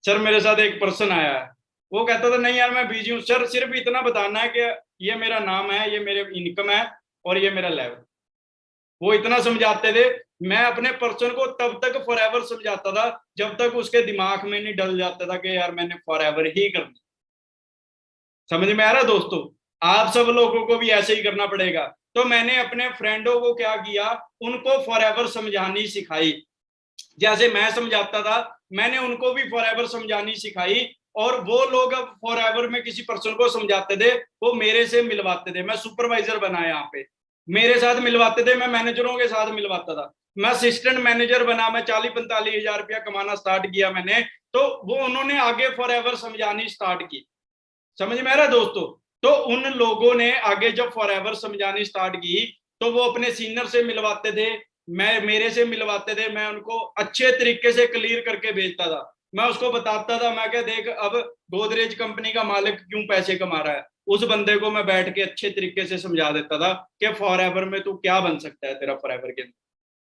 सर मेरे साथ एक पर्सन आया है, वो कहता था नहीं यार मैं बिजी हूँ, सर सिर्फ इतना बताना है कि ये मेरा नाम है, ये मेरे इनकम है और ये मेरा लेवल। वो इतना समझाते थे। मैं अपने पर्सन को तब तक फॉर एवर समझाता था जब तक उसके दिमाग में नहीं डल जाता था कि यार मैंने फॉर एवर ही करनी। समझ में आ रहा दोस्तों? आप सब लोगों को भी ऐसे ही करना पड़ेगा। तो मैंने अपने फ्रेंडों को क्या किया, उनको फॉर एवर समझानी सिखाई। जैसे मैं समझाता था मैंने उनको भी फॉर एवर समझानी सिखाई, और वो लोग अब फॉर एवर में किसी पर्सन को समझाते थे, वो मेरे से मिलवाते थे। मैं सुपरवाइजर बना यहाँ पे, मेरे साथ मिलवाते थे, मैं मैनेजरों के साथ मिलवाता था। मैं असिस्टेंट मैनेजर बना, मैं 40-45 हजार रुपया कमाना स्टार्ट किया मैंने, तो वो उन्होंने आगे फॉर एवर समझानी स्टार्ट की। समझ में आ रहा है दोस्तों? तो उन लोगों ने आगे जब फॉर एवर समझानी स्टार्ट की तो वो अपने सीनियर से मिलवाते थे, मैं मेरे से मिलवाते थे, मैं उनको अच्छे तरीके से क्लियर करके भेजता था। मैं उसको बताता था, मैं क्या देख अब गोदरेज कंपनी का मालिक क्यों पैसे कमा रहा है, उस बंदे को मैं बैठ के अच्छे तरीके से समझा देता था कि फॉर एवर में तू क्या बन सकता है, तेरा फॉर एवर के अंदर।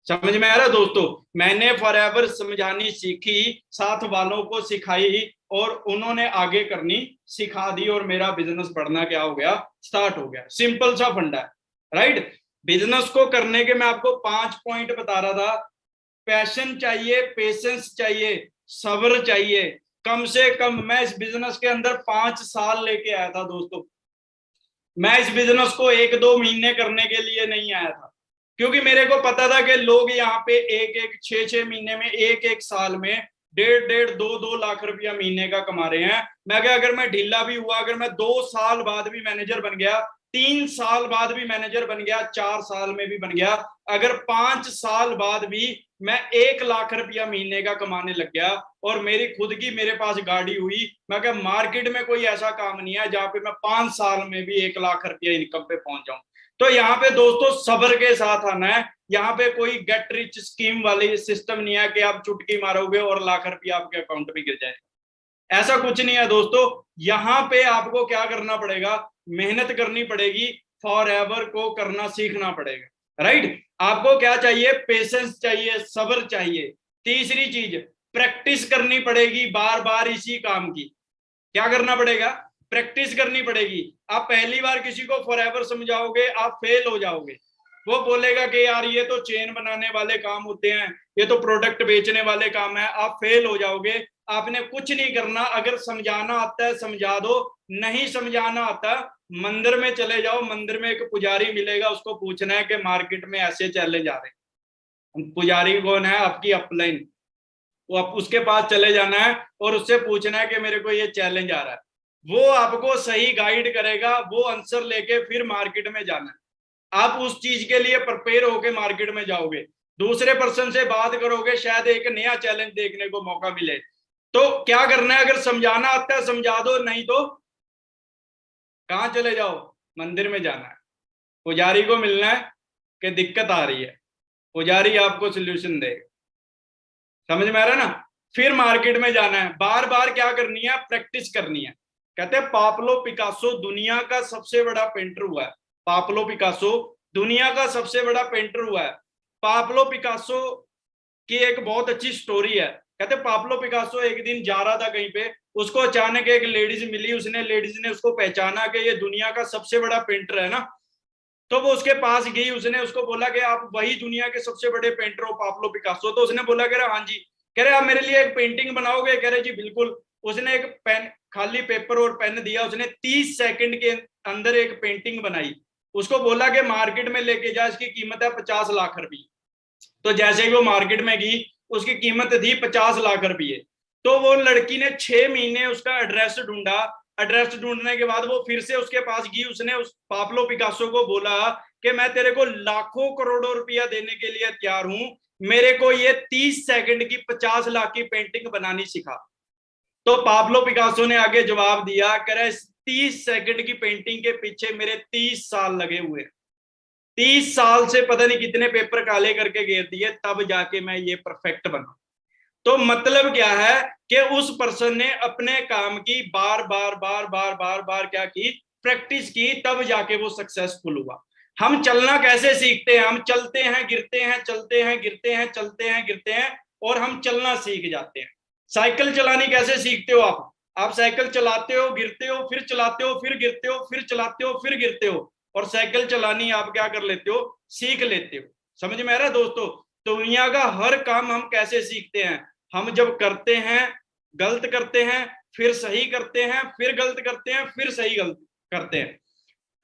समझ में आ रहा है दोस्तों? मैंने फॉर एवर समझानी सीखी, साथ वालों को सिखाई और उन्होंने आगे करनी सिखा दी, और मेरा बिजनेस बढ़ना क्या हो गया, स्टार्ट हो गया। सिंपल सा फंडा है, राइट? बिजनेस को करने के मैं आपको 5 पॉइंट बता रहा था। पैशन चाहिए, पेशेंस चाहिए, सब्र चाहिए। कम से कम मैं इस बिजनेस के अंदर 5 साल लेके आया था दोस्तों। मैं इस बिजनेस को 1-2 महीने करने के लिए नहीं आया था, क्योंकि मेरे को पता था कि लोग यहाँ पे 1-1, 6-6 महीने में, 1-1 साल में 1.5-1.5, 2-2 लाख रुपया महीने का कमा रहे हैं। मैं क्या, अगर मैं ढीला भी हुआ, अगर मैं 2 साल बाद भी मैनेजर बन गया, 3 साल बाद भी मैनेजर बन गया, 4 साल में भी बन गया, अगर 5 साल बाद भी मैं 1 लाख रुपया महीने का कमाने लग गया और मेरी खुद की मेरे पास गाड़ी हुई, मैं क्या मार्केट में कोई ऐसा काम नहीं है जहां पे मैं 5 साल में भी 1 लाख रुपया इनकम पे पहुंच जाऊं। तो यहाँ पे दोस्तों सब्र के साथ आना है। यहाँ पे कोई गेट रिच स्कीम वाली सिस्टम नहीं है कि आप चुटकी मारोगे और लाख रुपया आपके अकाउंट में गिर जाएगा। ऐसा कुछ नहीं है दोस्तों। यहाँ पे आपको क्या करना पड़ेगा, मेहनत करनी पड़ेगी, फॉर एवर को करना सीखना पड़ेगा, राइट? आपको क्या चाहिए, पेशेंस चाहिए, सब्र चाहिए। तीसरी चीज, प्रैक्टिस करनी पड़ेगी बार बार इसी काम की। क्या करना पड़ेगा, प्रैक्टिस करनी पड़ेगी। आप पहली बार किसी को फॉर एवर समझाओगे, आप फेल हो जाओगे। वो बोलेगा कि यार ये तो चेन बनाने वाले काम होते हैं, ये तो प्रोडक्ट बेचने वाले काम है, आप फेल हो जाओगे। आपने कुछ नहीं करना, अगर समझाना आता है समझा दो, नहीं समझाना आता मंदिर में चले जाओ, मंदिर में एक पुजारी मिलेगा, उसको पूछना है कि मार्केट में ऐसे चैलेंज आ रहे हैं। पुजारी कौन है, आपकी अपलाइन, वो आप उसके पास चले जाना है और उससे पूछना है कि मेरे को ये चैलेंज आ रहा है। वो आपको सही गाइड करेगा, वो आंसर लेके फिर मार्केट में जाना है। आप उस चीज के लिए प्रिपेयर होके मार्केट में जाओगे, दूसरे पर्सन से बात करोगे, शायद एक नया चैलेंज देखने को मौका मिले। तो क्या करना है, अगर समझाना आता है समझा दो, नहीं तो कहां चले जाओ, मंदिर में जाना है, पुजारी को मिलना है कि दिक्कत आ रही है, पुजारी आपको सोल्यूशन देगा। समझ में आ रहा है ना? फिर मार्केट में जाना है, बार बार क्या करनी है, प्रैक्टिस करनी है। कहते हैं पाब्लो पिकासो दुनिया का सबसे बड़ा पेंटर हुआ है। पाब्लो पिकासो दुनिया का सबसे बड़ा पेंटर हुआ है। पाब्लो पिकासो की एक बहुत अच्छी स्टोरी है। कहते पाब्लो पिकासो एक दिन जा रहा था कहीं पे, उसको अचानक एक लेडीज मिली, उसने लेडीज ने उसको पहचाना कि ये दुनिया का सबसे बड़ा पेंटर है ना। तो वो उसके पास गई, उसने उसको बोला कि आप वही दुनिया के सबसे बड़े पेंटर हो पाब्लो पिकासो? तो उसने बोला, कह रहा हाँ जी। कह रहे आप मेरे लिए एक पेंटिंग बनाओगे? कह रहे जी बिल्कुल। उसने एक पेन, खाली पेपर और पेन दिया, उसने 30 सेकंड के अंदर एक पेंटिंग बनाई। उसको बोला कि मार्केट में लेके जा, इसकी कीमत है 50 लाख रुपये। तो जैसे ही वो मार्केट में गई, उसकी कीमत थी 50 लाख रुपये। तो वो लड़की ने 6 महीने उसका एड्रेस ढूंढा। एड्रेस ढूंढने के बाद वो फिर से उसके पास गई। उसने उस पाब्लो पिकासो को बोला कि मैं तेरे को लाखों करोड़ों रुपया देने के लिए तैयार हूं, मेरे को ये 30 सेकंड की 50 लाख की पेंटिंग बनानी सिखा। तो पाब्लो पिकासो ने आगे जवाब दिया, कह रहा है 30 सेकंड की पेंटिंग के पीछे मेरे 30 साल लगे हुए, 30 साल से पता नहीं कितने पेपर काले करके घेर दिए, तब जाके मैं ये परफेक्ट बना। तो मतलब क्या है कि उस पर्सन ने अपने काम की बार बार बार बार बार बार क्या की, प्रैक्टिस की, तब जाके वो सक्सेसफुल हुआ। हम चलना कैसे सीखते हैं? हम चलते हैं गिरते हैं, चलते हैं गिरते हैं, चलते हैं गिरते हैं, और हम चलना सीख जाते हैं। साइकिल चलानी कैसे सीखते हो आप साइकिल चलाते हो, गिरते हो, फिर चलाते हो, फिर गिरते हो, फिर चलाते हो, फिर गिरते हो, और साइकिल चलानी आप क्या कर लेते हो, सीख लेते हो। समझ में आ रहा है दोस्तों? दुनिया का हर काम हम कैसे सीखते हैं? हम जब करते हैं, गलत करते हैं, फिर सही करते हैं, फिर गलत करते हैं, फिर सही गलत करते हैं,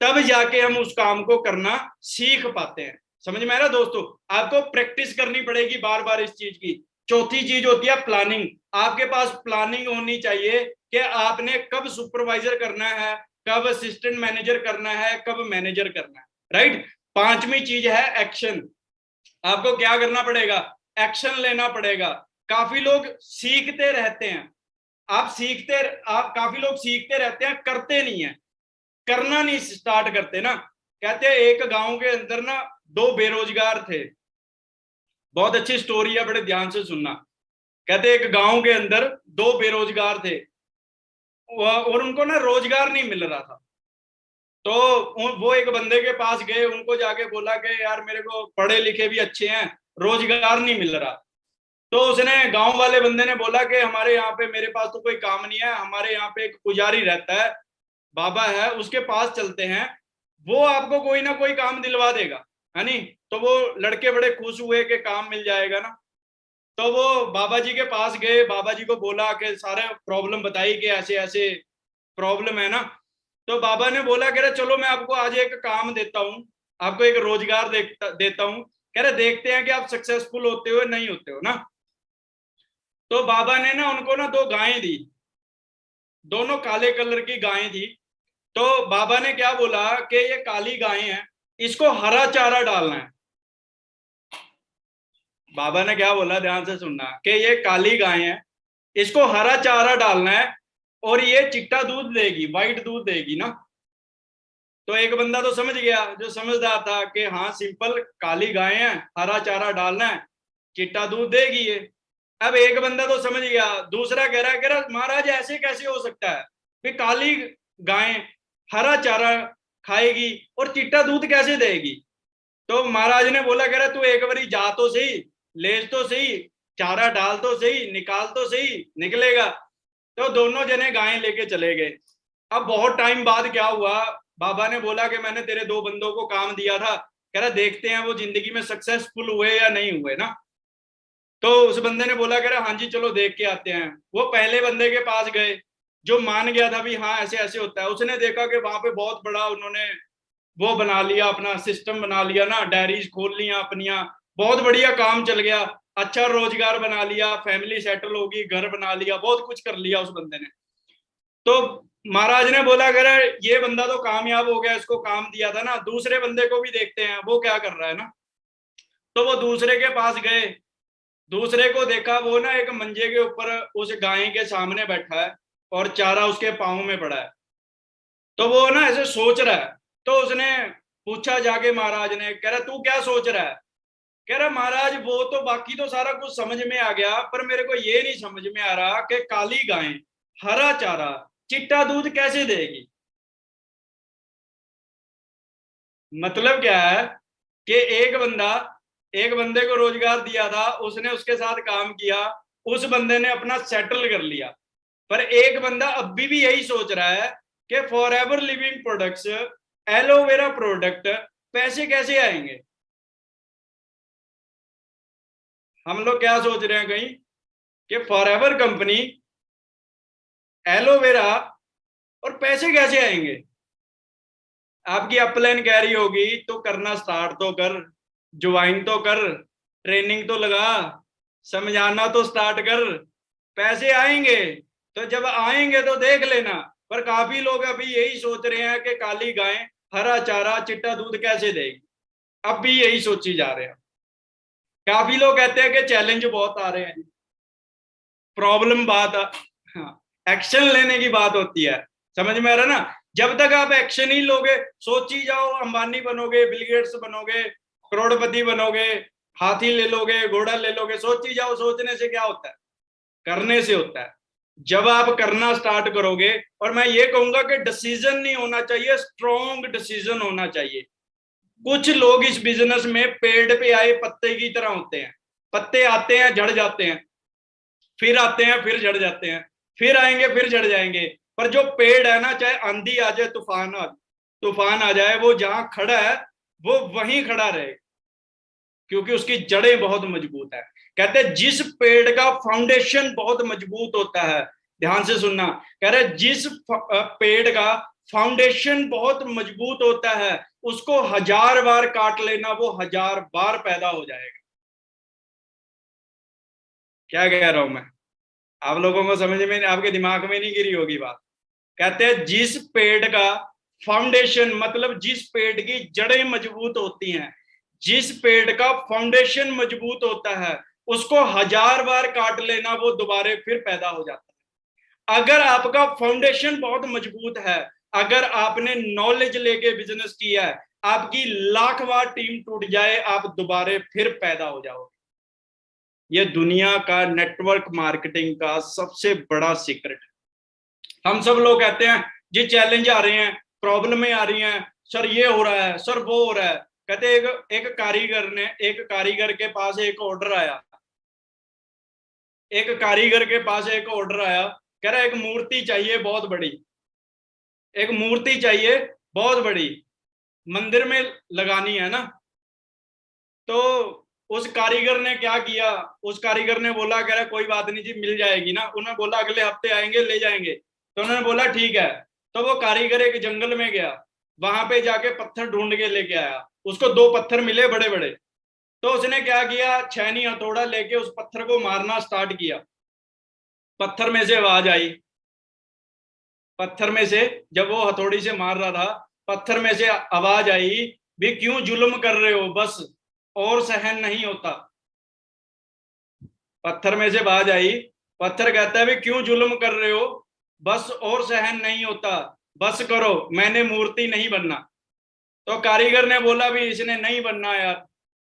तब जाके हम उस काम को करना सीख पाते हैं। समझ में आ रहा है दोस्तों? आपको प्रैक्टिस करनी पड़ेगी बार बार इस चीज की। चौथी चीज होती है प्लानिंग। आपके पास प्लानिंग होनी चाहिए कि आपने कब सुपरवाइजर करना है, कब असिस्टेंट मैनेजर करना है, कब मैनेजर करना है, राइट। पांचवी चीज है एक्शन। आपको क्या करना पड़ेगा? एक्शन लेना पड़ेगा। काफी लोग सीखते रहते हैं, आप काफी लोग सीखते रहते हैं, करते नहीं है, करना नहीं स्टार्ट करते ना। कहते हैं एक गांव के अंदर ना दो बेरोजगार थे। बहुत अच्छी स्टोरी है, बड़े ध्यान से सुनना। कहते एक गांव के अंदर दो बेरोजगार थे, और उनको ना रोजगार नहीं मिल रहा था। तो वो एक बंदे के पास गए, उनको जाके बोला कि यार मेरे को पढ़े लिखे भी अच्छे हैं, रोजगार नहीं मिल रहा। तो उसने, गांव वाले बंदे ने बोला कि हमारे यहाँ पे, मेरे पास तो कोई काम नहीं है, हमारे यहाँ पे एक पुजारी रहता है, बाबा है, उसके पास चलते हैं, वो आपको कोई ना कोई काम दिलवा देगा, है नहीं। तो वो लड़के बड़े खुश हुए कि काम मिल जाएगा ना। तो वो बाबा जी के पास गए, बाबा जी को बोला कि सारे प्रॉब्लम बताई कि ऐसे ऐसे प्रॉब्लम है ना। तो बाबा ने बोला, कह रहे चलो मैं आपको आज एक काम देता हूँ, आपको एक रोजगार देता हूँ। कह रहे देखते हैं कि आप सक्सेसफुल होते हो नहीं होते हो ना। तो बाबा ने ना उनको ना दो गायें दी, दोनों काले कलर की गायें थी। तो बाबा ने क्या बोला कि ये काली गायें हैं, इसको हरा चारा डालना है। बाबा ने क्या बोला, ध्यान से सुनना, कि ये काली गाय है, इसको हरा चारा डालना है, और ये चिट्टा दूध देगी, वाइट दूध देगी ना। तो एक बंदा तो समझ गया, जो समझदार था, कि हाँ सिंपल, काली गाय है, हरा चारा डालना है, चिट्टा दूध देगी ये। अब एक बंदा तो समझ गया, दूसरा कह रहा महाराज ऐसे कैसे हो सकता है कि काली गाय हरा चारा खाएगी और चिट्टा दूध कैसे देगी? तो महाराज ने बोला, कह रहा तू एक बारी जा तो सही, ले तो सही, चारा डाल तो सही, निकाल तो सही, निकलेगा। तो दोनों जने गायें लेके चले गए। अब बहुत टाइम बाद क्या हुआ, बाबा ने बोला कि मैंने तेरे दो बंदों को काम दिया था, कह रहा देखते हैं वो जिंदगी में सक्सेसफुल हुए या नहीं हुए ना। तो उस बंदे ने बोला, कह रहा हाँ जी चलो देख के आते हैं। वो पहले बंदे के पास गए, जो मान गया था भी हाँ ऐसे ऐसे होता है। उसने देखा कि वहां पे बहुत बड़ा उन्होंने वो बना लिया, अपना सिस्टम बना लिया ना, डायरीज खोल लिया अपनिया, बहुत बढ़िया काम चल गया, अच्छा रोजगार बना लिया, फैमिली सेटल होगी, घर बना लिया, बहुत कुछ कर लिया उस बंदे ने। तो महाराज ने बोला, अगर ये बंदा तो कामयाब हो गया, इसको काम दिया था ना, दूसरे बंदे को भी देखते हैं वो क्या कर रहा है ना। तो वो दूसरे के पास गए, दूसरे को देखा, वो ना एक मंजे के ऊपर उस गाय के सामने बैठा है, और चारा उसके पाँव में पड़ा है। तो वो ना ऐसे सोच रहा है। तो उसने पूछा जाके महाराज ने, कह रहा तू क्या सोच रहा है? कह रहा महाराज वो तो बाकी तो सारा कुछ समझ में आ गया, पर मेरे को ये नहीं समझ में आ रहा कि काली गाय हरा चारा चिट्टा दूध कैसे देगी। मतलब क्या है कि एक बंदे को रोजगार दिया था, उसने उसके साथ काम किया, उस बंदे ने अपना सेटल कर लिया। पर एक बंदा अभी भी यही सोच रहा है कि for ever living products, aloe vera product पैसे कैसे आएंगे। हम लोग क्या सोच रहे हैं कहीं कि फॉर एवर कंपनी, एलोवेरा, और पैसे कैसे आएंगे। आपकी अपलाइन कह रही होगी तो करना स्टार्ट तो कर, ज्वाइन तो कर, ट्रेनिंग तो लगा, समझाना तो स्टार्ट कर, पैसे आएंगे, तो जब आएंगे तो देख लेना। पर काफी लोग अभी यही सोच रहे हैं कि काली गाय हरा चारा चिट्टा दूध कैसे देगी, अब भी यही सोची जा रहे हैं। काफी लोग कहते हैं कि चैलेंज बहुत आ रहे हैं, प्रॉब्लम बात, हाँ, एक्शन लेने की बात होती है, समझ में आ रहा ना। जब तक आप एक्शन ही लोगे, सोची जाओ अंबानी बनोगे, बिल गेट्स बनोगे, करोड़पति बनोगे, हाथी ले लोगे, घोड़ा ले लोगे, सोची जाओ, सोचने से क्या होता है, करने से होता है। जब आप करना स्टार्ट करोगे, और मैं ये कहूंगा कि डिसीजन नहीं होना चाहिए, स्ट्रॉन्ग डिसीजन होना चाहिए। कुछ लोग इस बिजनेस में पेड़ पे आए पत्ते की तरह होते हैं, पत्ते आते हैं झड़ जाते हैं, फिर आते हैं फिर झड़ जाते हैं, फिर आएंगे फिर झड़ जाएंगे। पर जो पेड़ है ना, चाहे आंधी आ जाए, तूफान आ जाए, वो जहां खड़ा है वो वहीं खड़ा रहे, क्योंकि उसकी जड़ें बहुत मजबूत है। कहते हैं जिस पेड़ का फाउंडेशन बहुत मजबूत होता है, ध्यान से सुनना, कह रहे जिस पेड़ का फाउंडेशन बहुत मजबूत होता है, उसको 1000 बार काट लेना, वो 1000 बार पैदा हो जाएगा। क्या कह रहा हूं मैं, आप लोगों को समझ में, आपके दिमाग में नहीं गिरी होगी बात। कहते हैं जिस पेड़ का फाउंडेशन, मतलब जिस पेड़ की जड़ें मजबूत होती हैं, जिस पेड़ का फाउंडेशन मजबूत होता है, उसको 1000 बार काट लेना, वो दोबारा फिर पैदा हो जाता है। अगर आपका फाउंडेशन बहुत मजबूत है, अगर आपने नॉलेज लेके बिजनेस किया है, आपकी 1,00,000 बार टीम टूट जाए, आप दोबारा फिर पैदा हो जाओगे। ये दुनिया का नेटवर्क मार्केटिंग का सबसे बड़ा सीक्रेट है। हम सब लोग कहते हैं जी चैलेंज आ रहे हैं, प्रॉब्लमें आ रही हैं, सर ये हो रहा है, सर वो हो रहा है। कहते एक कारीगर के पास एक ऑर्डर आया, कह रहा है एक मूर्ति चाहिए बहुत बड़ी, एक मूर्ति चाहिए बहुत बड़ी, मंदिर में लगानी है ना। तो उस कारीगर ने क्या किया, उस कारीगर ने बोला, कह रहा कोई बात नहीं जी, मिल जाएगी ना। उन्होंने बोला अगले हफ्ते आएंगे ले जाएंगे। तो उन्होंने बोला ठीक है। तो वो कारीगर एक जंगल में गया, वहां पे जाके पत्थर ढूंढ के लेके आया, उसको 2 पत्थर मिले बड़े बड़े। तो उसने क्या किया, छैनी हथौड़ा लेके उस पत्थर को मारना स्टार्ट किया। पत्थर में से आवाज आई, पत्थर में से जब वो हथौड़ी से मार रहा था, पत्थर में से आवाज आई, भी क्यों जुल्म कर रहे हो, बस और सहन नहीं होता। पत्थर में से आवाज आई, पत्थर कहता है भी क्यों जुल्म कर रहे हो, बस और सहन नहीं होता, बस करो, मैंने मूर्ति नहीं बनना। तो कारीगर ने बोला भी इसने नहीं बनना यार।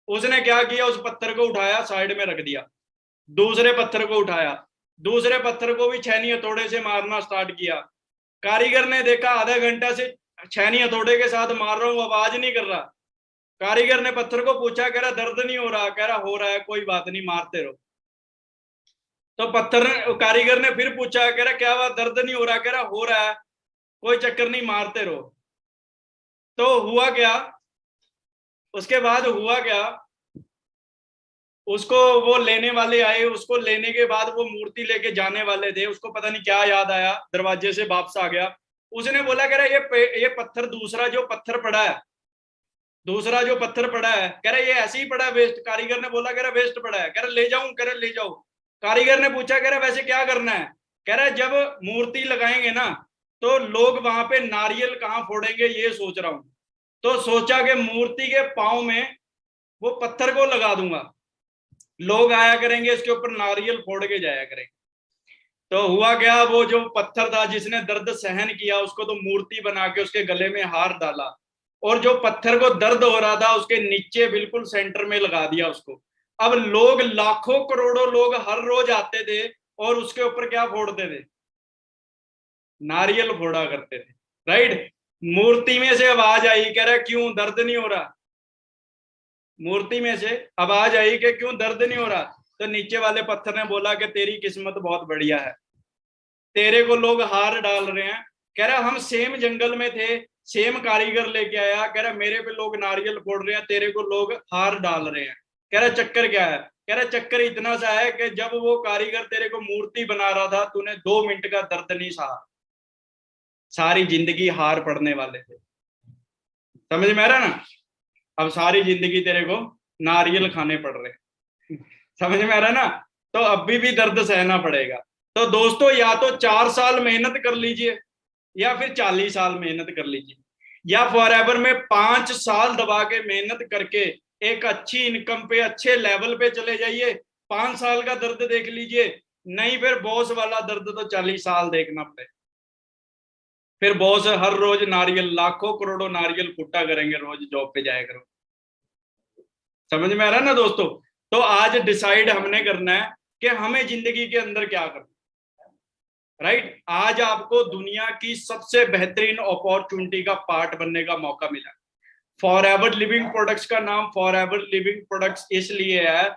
उसने क्या किया, उस पत्थर को उठाया साइड में रख दिया, दूसरे पत्थर को उठाया, दूसरे पत्थर को भी छैनी हथौड़े से मारना स्टार्ट किया। कारीगर ने देखा आधा घंटा से छैनी हथौड़े के साथ मार रहा हूं, आवाज नहीं कर रहा। कारीगर ने पत्थर को पूछा, कह रहा दर्द नहीं हो रहा, कह रहा हो रहा है, कोई बात नहीं, मारते रहो। तो कारीगर ने फिर पूछा, कह रहा क्या बात, दर्द नहीं हो रहा, कह रहा हो रहा है, कोई चक्कर नहीं, मारते रहो। तो हुआ क्या, उसके बाद हुआ क्या, उसको वो लेने वाले आए, उसको लेने के बाद वो मूर्ति लेके जाने वाले थे, उसको पता नहीं क्या याद आया, दरवाजे से वापस आ गया। उसने बोला, कह रहा ये पत्थर, दूसरा जो पत्थर पड़ा है, कह रहा ये ऐसे ही पड़ा है वेस्ट। कारीगर ने बोला, कह रहा वेस्ट पड़ा है, कह रहा ले जाऊं, कह रहा ले जाओ। कारीगर ने पूछा, कह रहा वैसे क्या करना है, कह रहा जब मूर्ति लगाएंगे ना, तो लोग वहां पे नारियल कहाँ फोड़ेंगे ये सोच रहा हूं। तो सोचा कि मूर्ति के पांव में वो पत्थर को लगा दूंगा, लोग आया करेंगे, इसके ऊपर नारियल फोड़ के जाया करेंगे। तो हुआ क्या, वो जो पत्थर था जिसने दर्द सहन किया, उसको तो मूर्ति बना के उसके गले में हार डाला, और जो पत्थर को दर्द हो रहा था उसके नीचे बिल्कुल सेंटर में लगा दिया उसको। अब लोग, लाखों करोड़ों लोग हर रोज आते थे और उसके ऊपर क्या फोड़ते थे, नारियल फोड़ा करते थे, राइट। मूर्ति में से आवाज आई, कह रहा क्यों, दर्द नहीं हो रहा। मूर्ति में से आवाज आई कि क्यों, दर्द नहीं हो रहा। तो नीचे वाले पत्थर ने बोला कि तेरी किस्मत बहुत बढ़िया है, तेरे को लोग हार डाल रहे हैं। कह रहा हम सेम जंगल में थे, सेम कारीगर लेके आया, कह रहा मेरे पे लोग नारियल फोड़ रहे हैं, तेरे को लोग हार डाल रहे हैं। कह रहा चक्कर क्या है, कह रहा चक्कर इतना सा है कि जब वो कारीगर तेरे को मूर्ति बना रहा था, तूने 2 मिनट का दर्द नहीं सहा, सारी जिंदगी हार पड़ने वाले थे। समझ में आ रहा ना, अब सारी जिंदगी तेरे को नारियल खाने पड़ रहे। समझ में आ रहा है ना, तो अभी भी दर्द सहना पड़ेगा। तो दोस्तों या तो 4 साल मेहनत कर लीजिए या फिर 40 साल मेहनत कर लीजिए, या फॉरएवर में 5 साल दबा के मेहनत करके एक अच्छी इनकम पे अच्छे लेवल पे चले जाइए। 5 साल का दर्द देख लीजिए, नहीं फिर बॉस वाला दर्द तो 40 साल देखना पड़े। फिर बॉस हर रोज नारियल, लाखों करोड़ों नारियल फुटा करेंगे, रोज जॉब पे जाया करो। समझ में आ रहा है ना दोस्तों? तो आज डिसाइड हमने करना है कि हमें जिंदगी के अंदर क्या करना, राइट? आज आपको दुनिया की सबसे बेहतरीन अपॉर्चुनिटी का पार्ट बनने का मौका मिला। फॉरएवर लिविंग प्रोडक्ट्स का नाम फॉरएवर लिविंग प्रोडक्ट्स इसलिए है,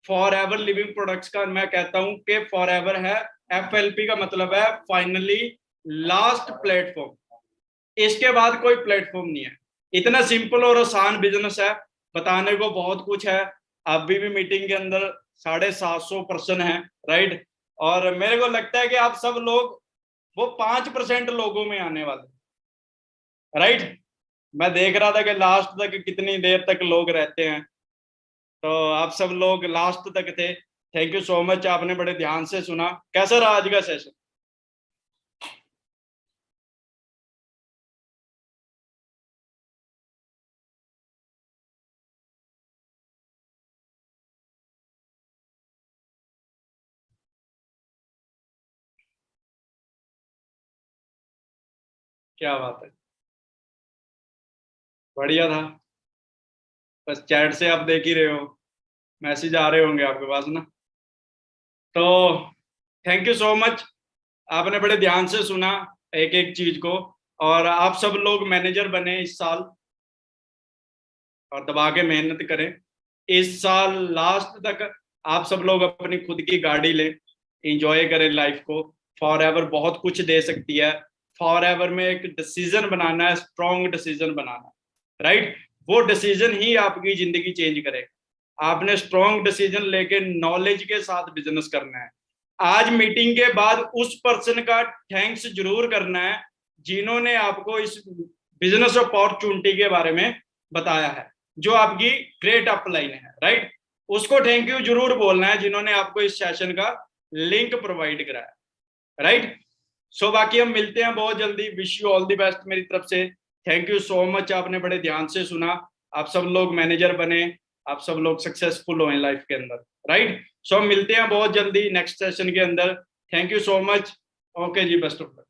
फॉरएवर लिविंग प्रोडक्ट्स का मैं कहता हूं कि फॉरएवर है, एफएलपी का मतलब है फाइनली लास्ट प्लेटफॉर्म। इसके बाद कोई प्लेटफॉर्म नहीं है। इतना सिंपल और आसान बिजनेस है, बताने को बहुत कुछ है। अभी भी मीटिंग के अंदर 750 पर्सन है, राइट? और मेरे को लगता है कि आप सब लोग वो 5% लोगों में आने वाले, राइट? मैं देख रहा था कि लास्ट तक कितनी देर तक लोग रहते हैं, तो आप सब लोग लास्ट तक थे। थैंक यू सो मच, आपने बड़े ध्यान से सुना। कैसा रहा आज का सेशन? क्या बात है, बढ़िया था। बस चैट से आप देख ही रहे हो, मैसेज आ रहे होंगे आपके पास ना। तो थैंक यू सो मच, आपने बड़े ध्यान से सुना एक एक चीज को। और आप सब लोग मैनेजर बने इस साल और दबा के मेहनत करें। इस साल लास्ट तक आप सब लोग अपनी खुद की गाड़ी लें, इंजॉय करें लाइफ को। फॉर एवर बहुत कुछ दे सकती है। फॉर एवर में एक डिसीजन बनाना है, स्ट्रॉन्ग डिसीजन बनाना है, राइट? वो डिसीजन ही आपकी जिंदगी चेंज करेगा। आपने स्ट्रॉन्ग डिसीजन लेके नॉलेज के साथ बिजनेस करना है। आज मीटिंग के बाद उस पर्सन का थैंक्स जरूर करना है जिन्होंने आपको इस बिजनेस अपॉर्चुनिटी के बारे में बताया है, जो आपकी ग्रेट अपलाइन है, राइट? उसको थैंक यू जरूर बोलना है जिन्होंने आपको इस सेशन का लिंक प्रोवाइड कराया, राइट? सो बाकी हम मिलते हैं बहुत जल्दी। Wish you all the best मेरी तरफ से। थैंक यू सो मच, आपने बड़े ध्यान से सुना। आप सब लोग मैनेजर बने, आप सब लोग सक्सेसफुल हो लाइफ के अंदर, राइट? सो हम मिलते हैं बहुत जल्दी नेक्स्ट सेशन के अंदर। Thank you so much. Okay जी, बेस्ट ऑफ लक।